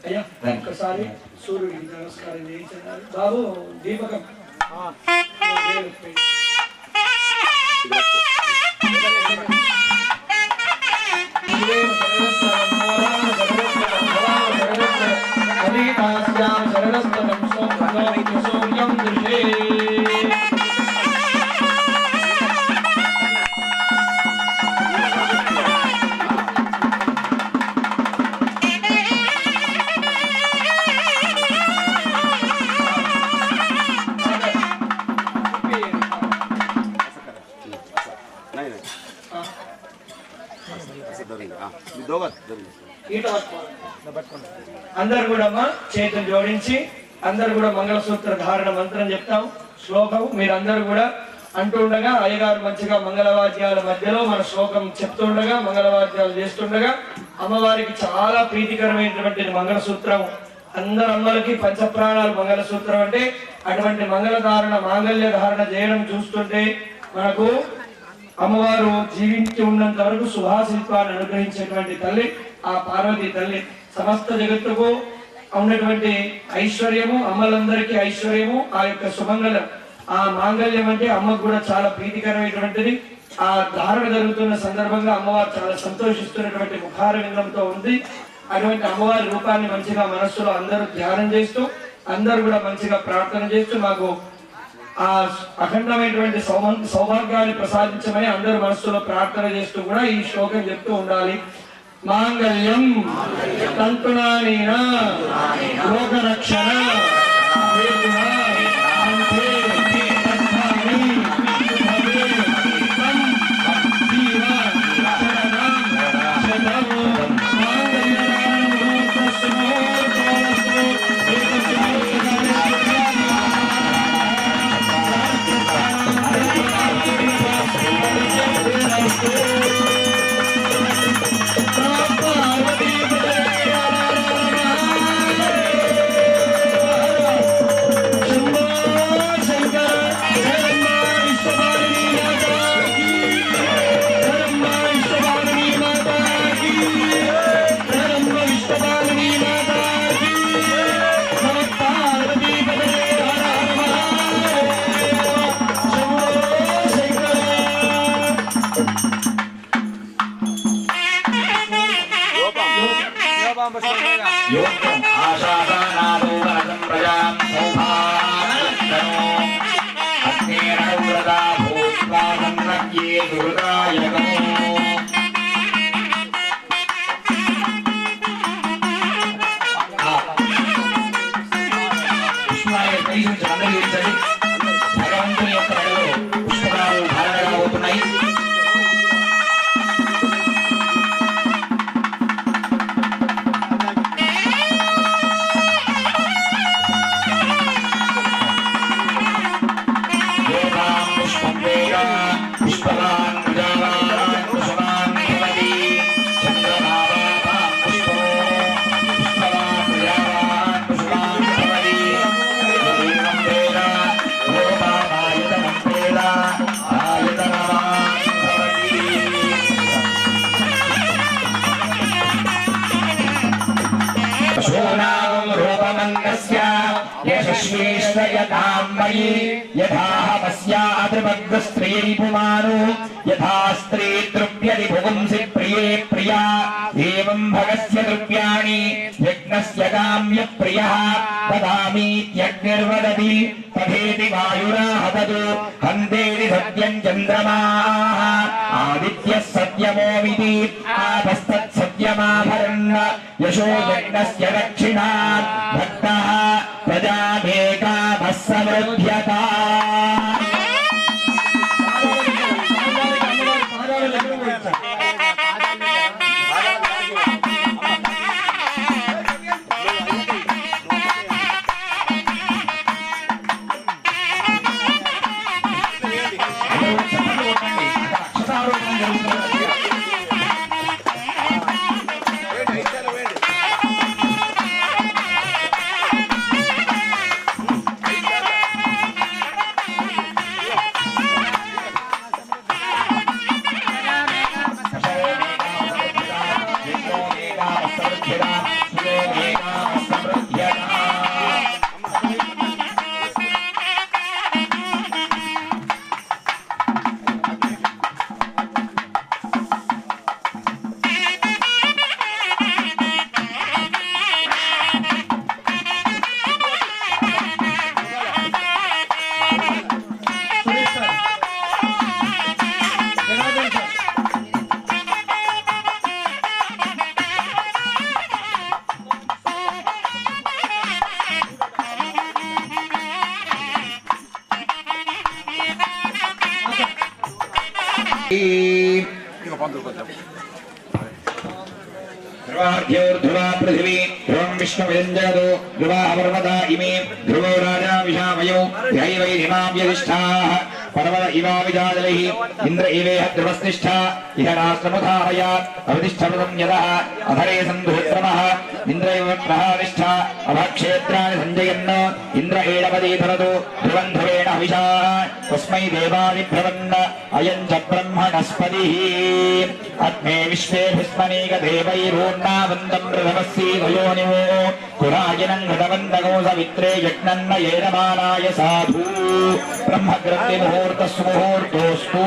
Speaker 6: అయ్యా ఒక్కసారి సూర్యుడికి నమస్కారం చేయించండి. బాబు దీపకం అందరు కూడా చేతులు జోడించి అందరు కూడా మంగళసూత్ర ధారణ మంత్రం చెప్తాం. శ్లోకం మీరందరూ కూడా అంటుండగా అయ్యగారు మంచిగా మంగళవాద్యాల మధ్యలో మన శ్లోకం చెప్తుండగా మంగళవాద్యాలు చేస్తుండగా అమ్మవారికి చాలా ప్రీతికరమైనటువంటి మంగళసూత్రం. అందరు అమ్మలకి పంచప్రాణాలు మంగళసూత్రం అంటే అటువంటి మంగళధారణ మాంగళ్య ధారణ చేయడం చూస్తుంటే మనకు అమ్మవారు జీవించి ఉన్నంత వరకు శుభాశిల్పాన్ని అనుగ్రహించేటువంటి తల్లి ఆ పార్వతీ తల్లి. సమస్త జగత్తుకు ఉన్నటువంటి ఐశ్వర్యము, అమ్మలందరికీ ఐశ్వర్యము, ఆ యొక్క సుమంగళం, ఆ మాంగళ్యం అంటే అమ్మకు కూడా చాలా ప్రీతికరమైనటువంటిది. ఆ ధారణ జరుగుతున్న సందర్భంగా అమ్మవారు చాలా సంతోషిస్తున్నటువంటి ముఖారవిందంతో ఉంది. అటువంటి అమ్మవారి రూపాన్ని మంచిగా మనస్సులో అందరూ ధ్యానం చేస్తూ అందరూ కూడా మంచిగా ప్రార్థన చేస్తూ మాకు ఆ అఖండమైనటువంటి సౌభాగ్యాన్ని ప్రసాదించమని అందరూ మనస్సులో ప్రార్థన చేస్తూ కూడా ఈ శ్లోకం చెప్తూ ఉండాలి. మాంగళ్యం తంతునానేన లోకరక్షణ హేతునా అంతే తత్వాని భవే తం జీవ శరణం శతం మాంగళ్యానాం లోకస్మో తోలస్మో ఏకస్మో
Speaker 1: योगम् आशासानादो वरदं प्रजां सौभाग्यनो अग्नेरौरदा भूत्वा सन्नग्ये दुर्गायगो పుష్పాలు కలిసి అందరూ ఇచ్చండి. భగవంతుని యొక్క మెడలో పుష్పకాలు ధారణగా అవుతున్నాయి. पुष्पवान् प्रजावान् कुसुमान् भवति चन्द्रभावान् पुष्पो पुष्पवान् प्रजावान् कुसुमान् भवति एवं वेद गोपावायुतमं वेद आयुतनवान् भवति पशूनां रूपमन्नस्य यशस्वीश्वयतां मयि यथाहमस्याद्रिमग्रस्त्रियै पुमानो यथा स्त्री तृप्यति भुगुंसि प्रिये प्रिया एवं भगस्य द्रव्याणि यज्ञस्य काम्य प्रियः ददामीत्यग्निर्वदति तथेति वायुराहततो हन्तेति सत्यं चन्द्रमाः आदित्यः सत्यमोमिति आपस्तत्सत्यमाभरन् यशो यज्ञस्य दक्षिणात् भक्तः प्रजामेकामः समृद्ध्यता ध्रुवा पृथिवी ध्रुवं विष्णुविरञ्जगतो ध्रुवा पर्वता इमे ध्रुवो राजा विशामयो दैवैरिमां यदिष्ठाः पर्वत इवाविजादलैः इन्द्र इवेह ध्रुवस्तिष्ठा इह राष्ट्रमुधारयात् अवतिष्ठमृतं यतः अधरे सन्धुत्रमः इन्द्र इव प्रहादिष्ठा अभक्षेत्राणि सञ्जयन् इन्द्र एडपदे धरतु ध्रुवं ध्रुवेण हविषाः तस्मै देवादिभ्रवन् अयं च ब्रह्मणस्पतिः अग्ने विश्वे भस्मनेक देवैरूर्णावन्दं प्रथमस्सी वयोनिवो कुरायनं घटवन्दगो सवित्रे यज्ञन्न येनमानाय साधु ब्रह्मग्रन्थि मुहूर्तस्सु मुहूर्तोऽस्तु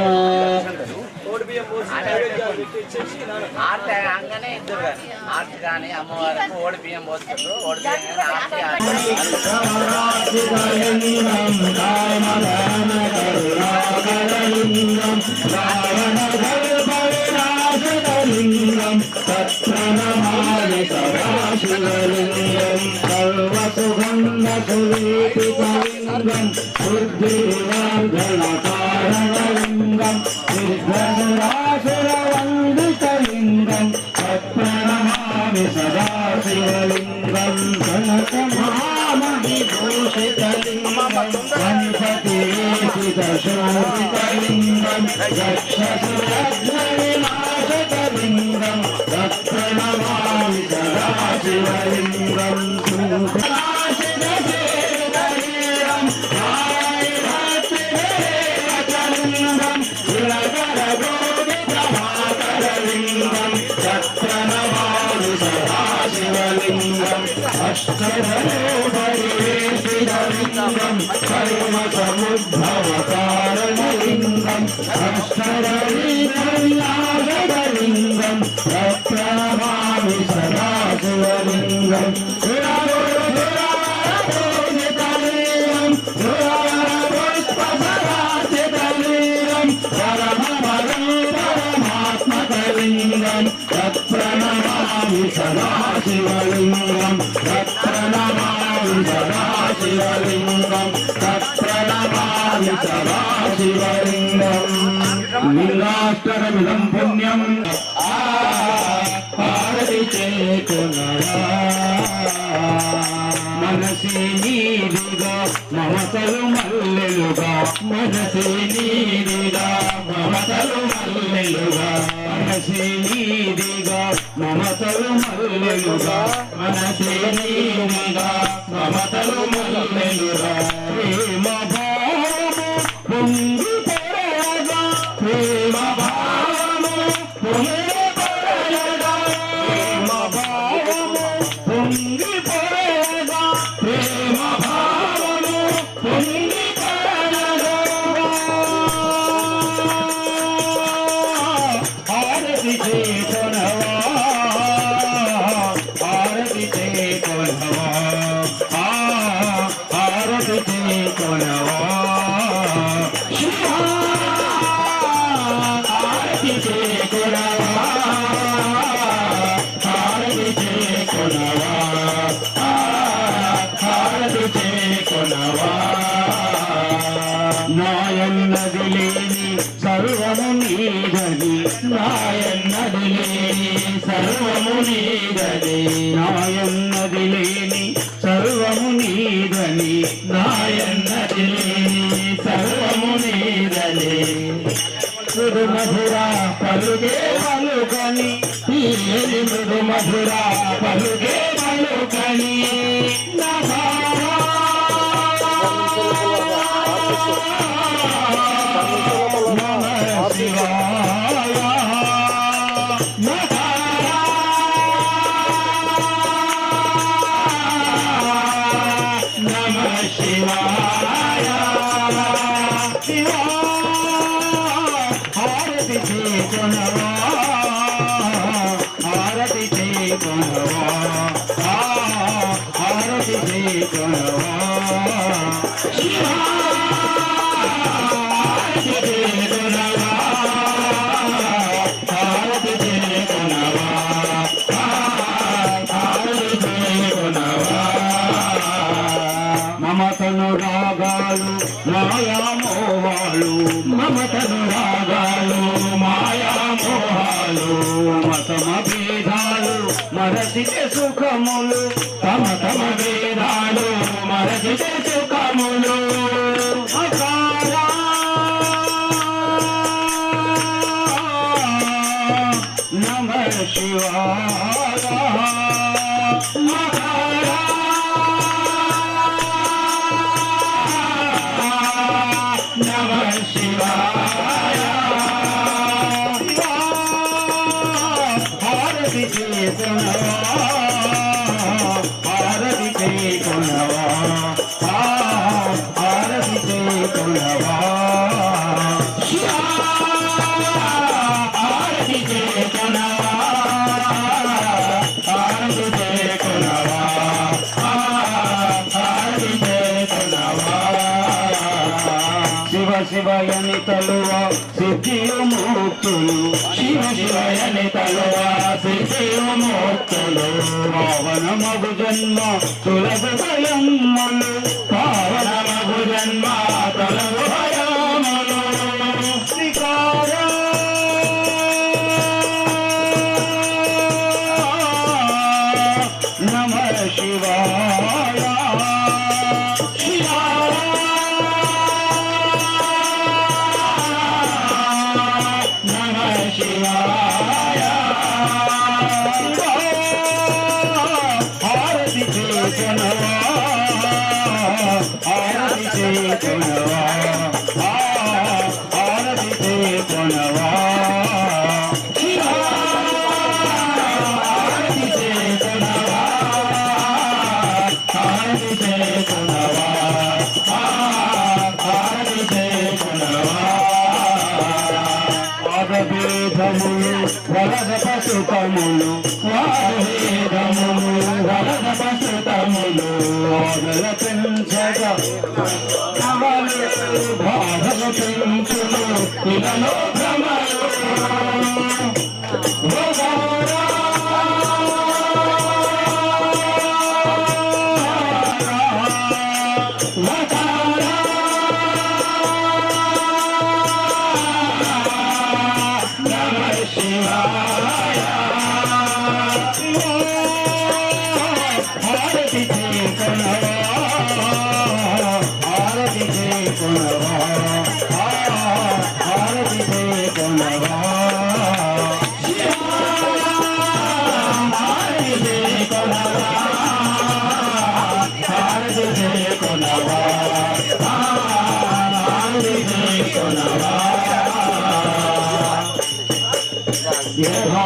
Speaker 6: ఓడి బియ్యం పోసి నైవేద్యాలు పెట్టి ఇచ్చేసి
Speaker 7: ఆర్తి అంగనే ఇద్దరు కానీ ఆర్తి కానీ అమ్మవారికి ఓడి బియ్యం పోస్తారు ఓడి బియ్యం కానీ
Speaker 5: బుద్ధివర్ధనకారణలింగం సిద్ధరాసురవందితలింగం తత్ప్రణమామి సదాశివలింగం కనకమామహిభూషితలింగం గణపతిశోభితలింగం రక్షసురగ్నవినాశకలింగం తత్ప్రణమామి సదాశివలింగం అష్టరూపరివేషితలింగం కర్మ సముద్భవకారణలింగం అష్టరవినాశకలింగం ప్రణమామి సదాశివలింగం పరమాత్మకలింగం తత్ప్రణమామి సదాశివలింగం తత్ప్రణమామి సదాశివలింగం తత్ప్రణమామి సదాశివలింగం లింగాష్టరమిదం పుణ్యం పార్వతి చేతునరా మనసే నీదిగా మమతలు మల్లెలుగా మనసే నీదిగా మమతలు మల్లెలుగా మనసే నీదిగా మమతలు మల్లెలుగా మనసే నీదిగా మమతలు మల్లెలుగా ప్రేమ భావము పొంగి పొరగా ప్రేమ భావము పొంగి పొరగా ప్రేమ భావము పొంగి పొరగా ప్రేమ భావము పొంగి పొరగా ఆరతి చేకొనవా ఆరతి చేకొనవా ఆరతి చేకొనవా ఆరతి చేకొనవా ఆరతి చేకొనవా ఆరతి చేకొనవా నాయన్నది లేని సర్వము నీదని నాయన్నది లేని సర్వము నీదని నాయన్నది లేని సర్వము నీదని నాయన్నది లేని సర్వము నీదని మృదు మధుర పలుగే పలుకని తీయని మృదు మధుర పలుగే పలుకని నమ శివాయ నమ శివాయ హారతి చేకొనవా హారతి చేకొనవా హారతి చేకొనవా హారతి చేకొనవా హారతి చేకొనవా హారతి చేకొనవా మమతను రాగాలు మాయామోహాలు మమతను రాగాలు మాయామోహాలు మతమ భేదాలు మరచితే సుఖములు తమ తమ భేదాలు మరచితే సుఖములు అకారా నమ శివాయ మకారా నమ శివాయ హారతి చేకొనవా హారతి చేకొనవా హారతి చేకొనవా తలువ సిద్ధియు ముక్తులు శివ శివయని తలువ సిద్ధియు ముక్తులు పావనమగు జన్మ తులగు భయములు పావనమగు జన్మ తొలగు భయములు శ్రీకార నమ శివాయ వరద పశుతములు వాదములు వరద పశుతములు ఆగల పెంచగా బాధలు పెంచులు ఇలలో భ్రమలు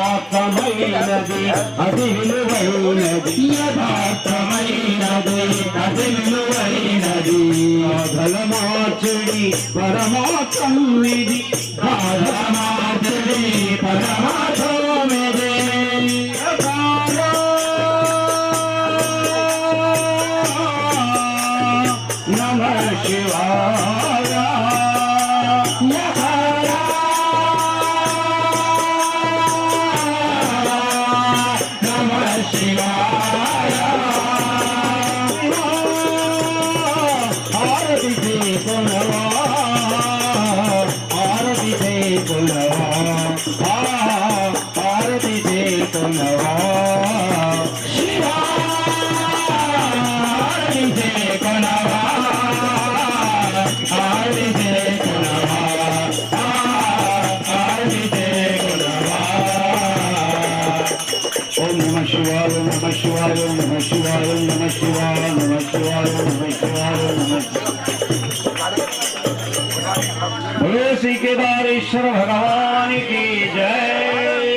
Speaker 5: యథార్థమైనది అది విలువైనది యథార్థమైనది అది విలువైనది బాధలమార్చుడి పరమాత్మది బాధలమార్చుడి పరమాత్మదే నమ శివాయ श्री केदारेश्वर भगवान की जय।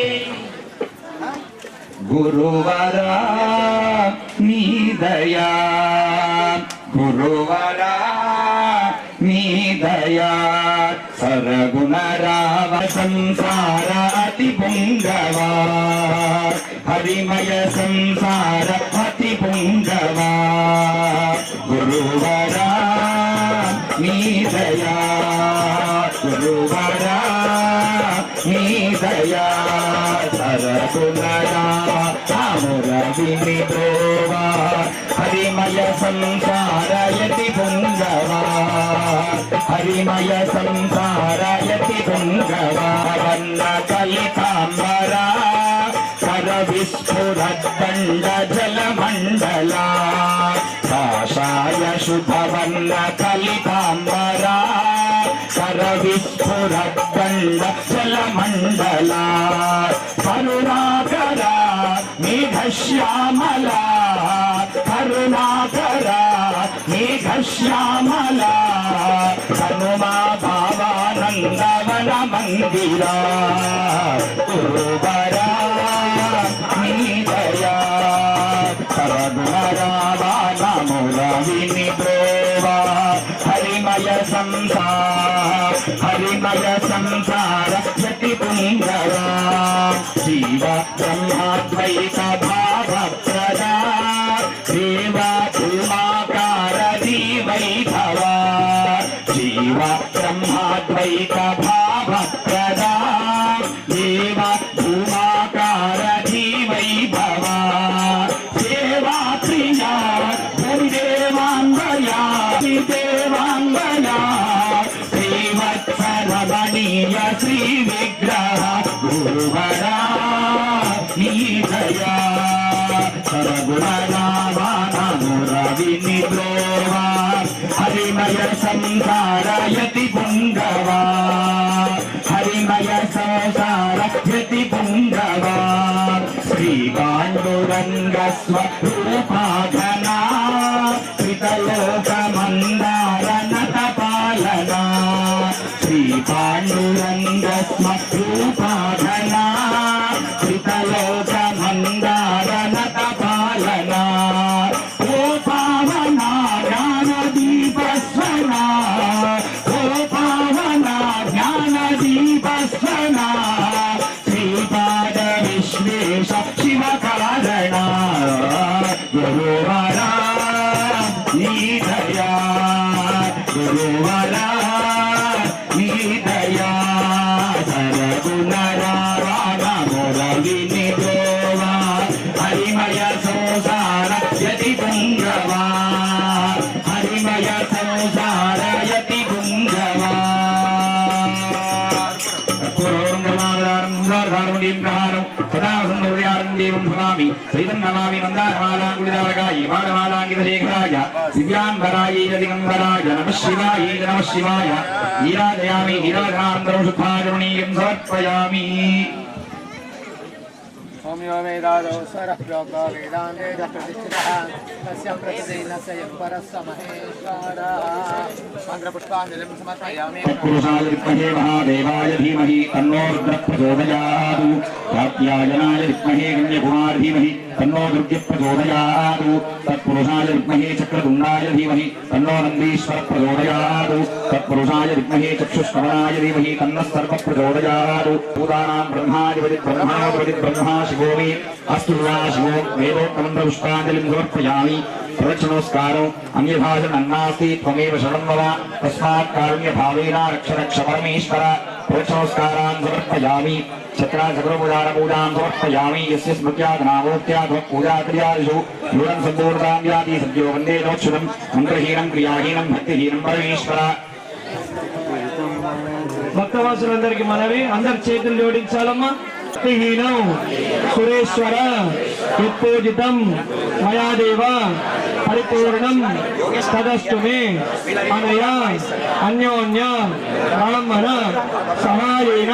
Speaker 5: गुरुवरा नी दया गुरुवरा नी दया सरगुणराव संसार अति पुंगवा हरिमय संसार अति पुंगवा गुरुवरा नी दया गुरुवरा नी दया सरगुणरा आमुरविनि प्रोवा हरिमय संसार यति पुंगवा हरिमय संसार यति पुंगवा वन्न कलितांबरा कर विस्फुरद्दण्ड जलमण्डला काषाय शुभवर्ण कलितांबरा कर विस्फुरद्दण्ड जलमण्डला करुणाकरा मेघश्यामला करुणाकरा मेघश्यामला हनुमा भावानन्दवन मन्दिरा गुरुवरा नी दया सरगुणरावा नमुरविनि प्रोवा हरिमय संसार यति पुंगवा जीव ब्रह्माद्वैत भाव प्रदा देवा उमाकार जीवैभवा जीव ब्रह्माद्वैत
Speaker 1: సరగుణరావానమురవినిద్రోవా హరిమయ సంసారయతి పుంగవా హరిమయ సంసారయతి పుంగవా శ్రీ పాండురంగ స్వరూపాధనా శ్రీతలోకమందార నటపాలనా శ్రీ పాండురంగ స్వరూపాధనా శ్రీతలోకమందార నటపాలనా ఓ పావనా జ్ఞానదీపస్వనా ఓ పావనా జ్ఞానదీపస్వనా శ్రీపాద విశ్వేశ శివ కారణ గురువరా నీ దయా గురువరా నీ దయా సరగుణరావానమురవినిద్రోవా హరిమయ సంసార యతి పుంగవా హరిమయ సంసార యతి పుంగవా దివ్యాంబరాయ దిగంబరాయ నమ శివాయ నమ శివాయ నీరాజయామి నీరాజనానందరం శుద్ధాచరణీయం సమర్పయామి
Speaker 4: ఓంయో వేదాదో సరప్రోక్త వేదాంతే ప్రతిష్ఠితః తస్య ప్రతిదినస్య పరస్య మహేశ్వరః మంత్రపుష్పాంజలిం సమర్పయామి.
Speaker 1: తత్పురుషాయ విద్మహే మహాదేవాయ ధీమహి తన్నో రుద్రః ప్రచోదయాత్ కాత్యాయనాయ విద్మహే కన్యకుమార ధీమహి తన్నో దుర్గః ప్రచోదయాత్ తత్పురుషాయ విద్మహే చక్రతుండాయ ధీమహి తన్నో నందీశ్వరః ప్రచోదయాత్ తత్పురుషాయ విద్మహే చక్షుష్కమలాయ ధీమహి తన్నః సర్వః ప్రచోదయాత్ భూతానాం బ్రహ్మాధిపతి బ్రహ్మాధిపతి బ్రహ్మా శివో మే అస్తు శివో వేదోక్తమంత్ర పుష్పాంజలిం సమర్పయామి. ప్రదక్షిణోస్కారం అన్యభాషణన్నాస్తి త్వమేవ శరణం మమ తస్మాత్ కారుణ్య భావేన రక్ష రక్ష పరమేశ్వర. ప్రదక్షిణోస్కారాన్ సమర్పయామి. చక్రాచక్రపూజాం సమర్పయామి. యస్య స్మృత్యాధనామోక్త్యాధ పూజాక్రియాదిషు యూఢం సంపూర్ణతాం యాతి సద్యో వందే నోచ్ఛుతం మంత్రహీనం క్రియాహీనం భక్తిహీనం పరమేశ్వర.
Speaker 6: భక్తవాసులందరికీ మనవి, అందరు చేతులు జోడించాలమ్మా. భక్తిహీనం సురేశ్వర యత్పూజితం మయా దేవ పరిపూర్ణం తదస్తు మే అనయా అన్యోన్య బ్రాహ్మణ సహాయేన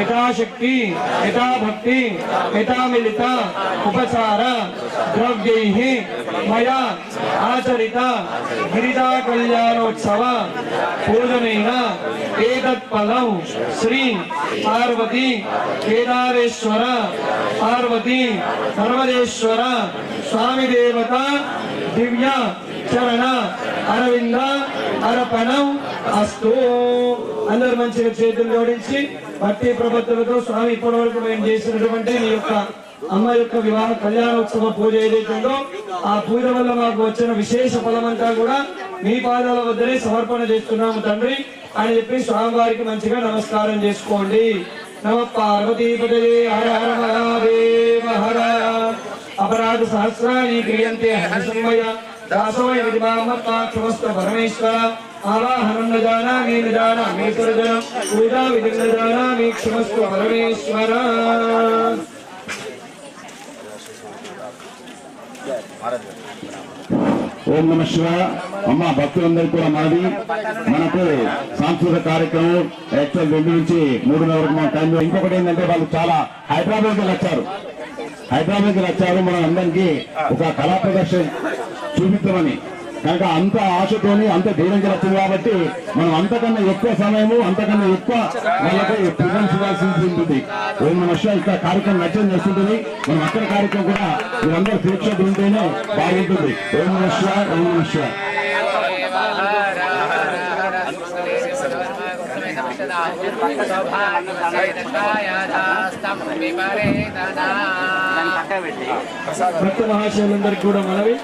Speaker 6: యథాశక్తి యథాభక్తి యథామిలిత ఉపచార ద్రవ్యైః మయా ఆచరిత గిరిజా కళ్యాణోత్సవ పూజనైన ఏతత్ ఫలం శ్రీ పార్వతీ కేదారేశ్వర పార్వతీ పర్వదేశ్వర స్వామి దేవత దివ్య చరణ అరవింద అర్పణం అస్తు. అందరు మంచిగా చేతులు జోడించి భక్తి ప్రపత్తులతో స్వామి ఇప్పటి వరకు మేము చేసినటువంటి మీ యొక్క అమ్మ యొక్క వివాహ కళ్యాణోత్సవ పూజ ఏదైతుందో ఆ పూజ వల్ల మాకు వచ్చిన విశేష ఫలమంతా కూడా మీ పాదాల వద్దనే సమర్పణ చేస్తున్నాము తండ్రి అని చెప్పి స్వామివారికి మంచిగా నమస్కారం చేసుకోండి. నమ పార్వతీపతయే హర హర మహాదేవ హర. అపరాధ సహస్రాన్ని క్రియంతే హరిసంమయ దాసోయ విధిమామత్తాక్షమస్త పరమేశ్వర. ఆవాహనం న జానామి న జానామి సర్జనం పూజా విధిం న జానామి క్షమస్వ పరమేశ్వర.
Speaker 1: ఓం నమ శివాయ. అమ్మ భక్తులందరూ కూడా మాది మనకు సాంస్కృతిక కార్యక్రమం యాక్చువల్ 2 నుంచి 3 వరకు మన టైంలో. ఇంకొకటి ఏంటంటే వాళ్ళు చాలా హైదరాబాద్కి వచ్చారు మనం అందరికీ ఒక కళా ప్రదర్శన చూపిస్తామని. కనుక అంత ఆశతోని అంత ధైర్యంగా వచ్చింది కాబట్టి మనం అంతకన్నా ఎక్కువ సమయము అంతకన్నా ఎక్కువ వాళ్ళకి ప్రిజెన్స్ ఇవ్వాల్సి ఉంటుంది. ఓం నమ శివాయ. ఇక్కడ కార్యక్రమం నచ్చని చేస్తుంటుంది. మనం అక్కడ కార్యక్రమం కూడా మీరందరూ ప్రేక్షకులు ఉంటేనే బాగుంటుంది. ఓం నమ శివాయ. ఓం నమ శివాయ.
Speaker 6: భక్త మహాశయులందరికీ కూడా మనవి,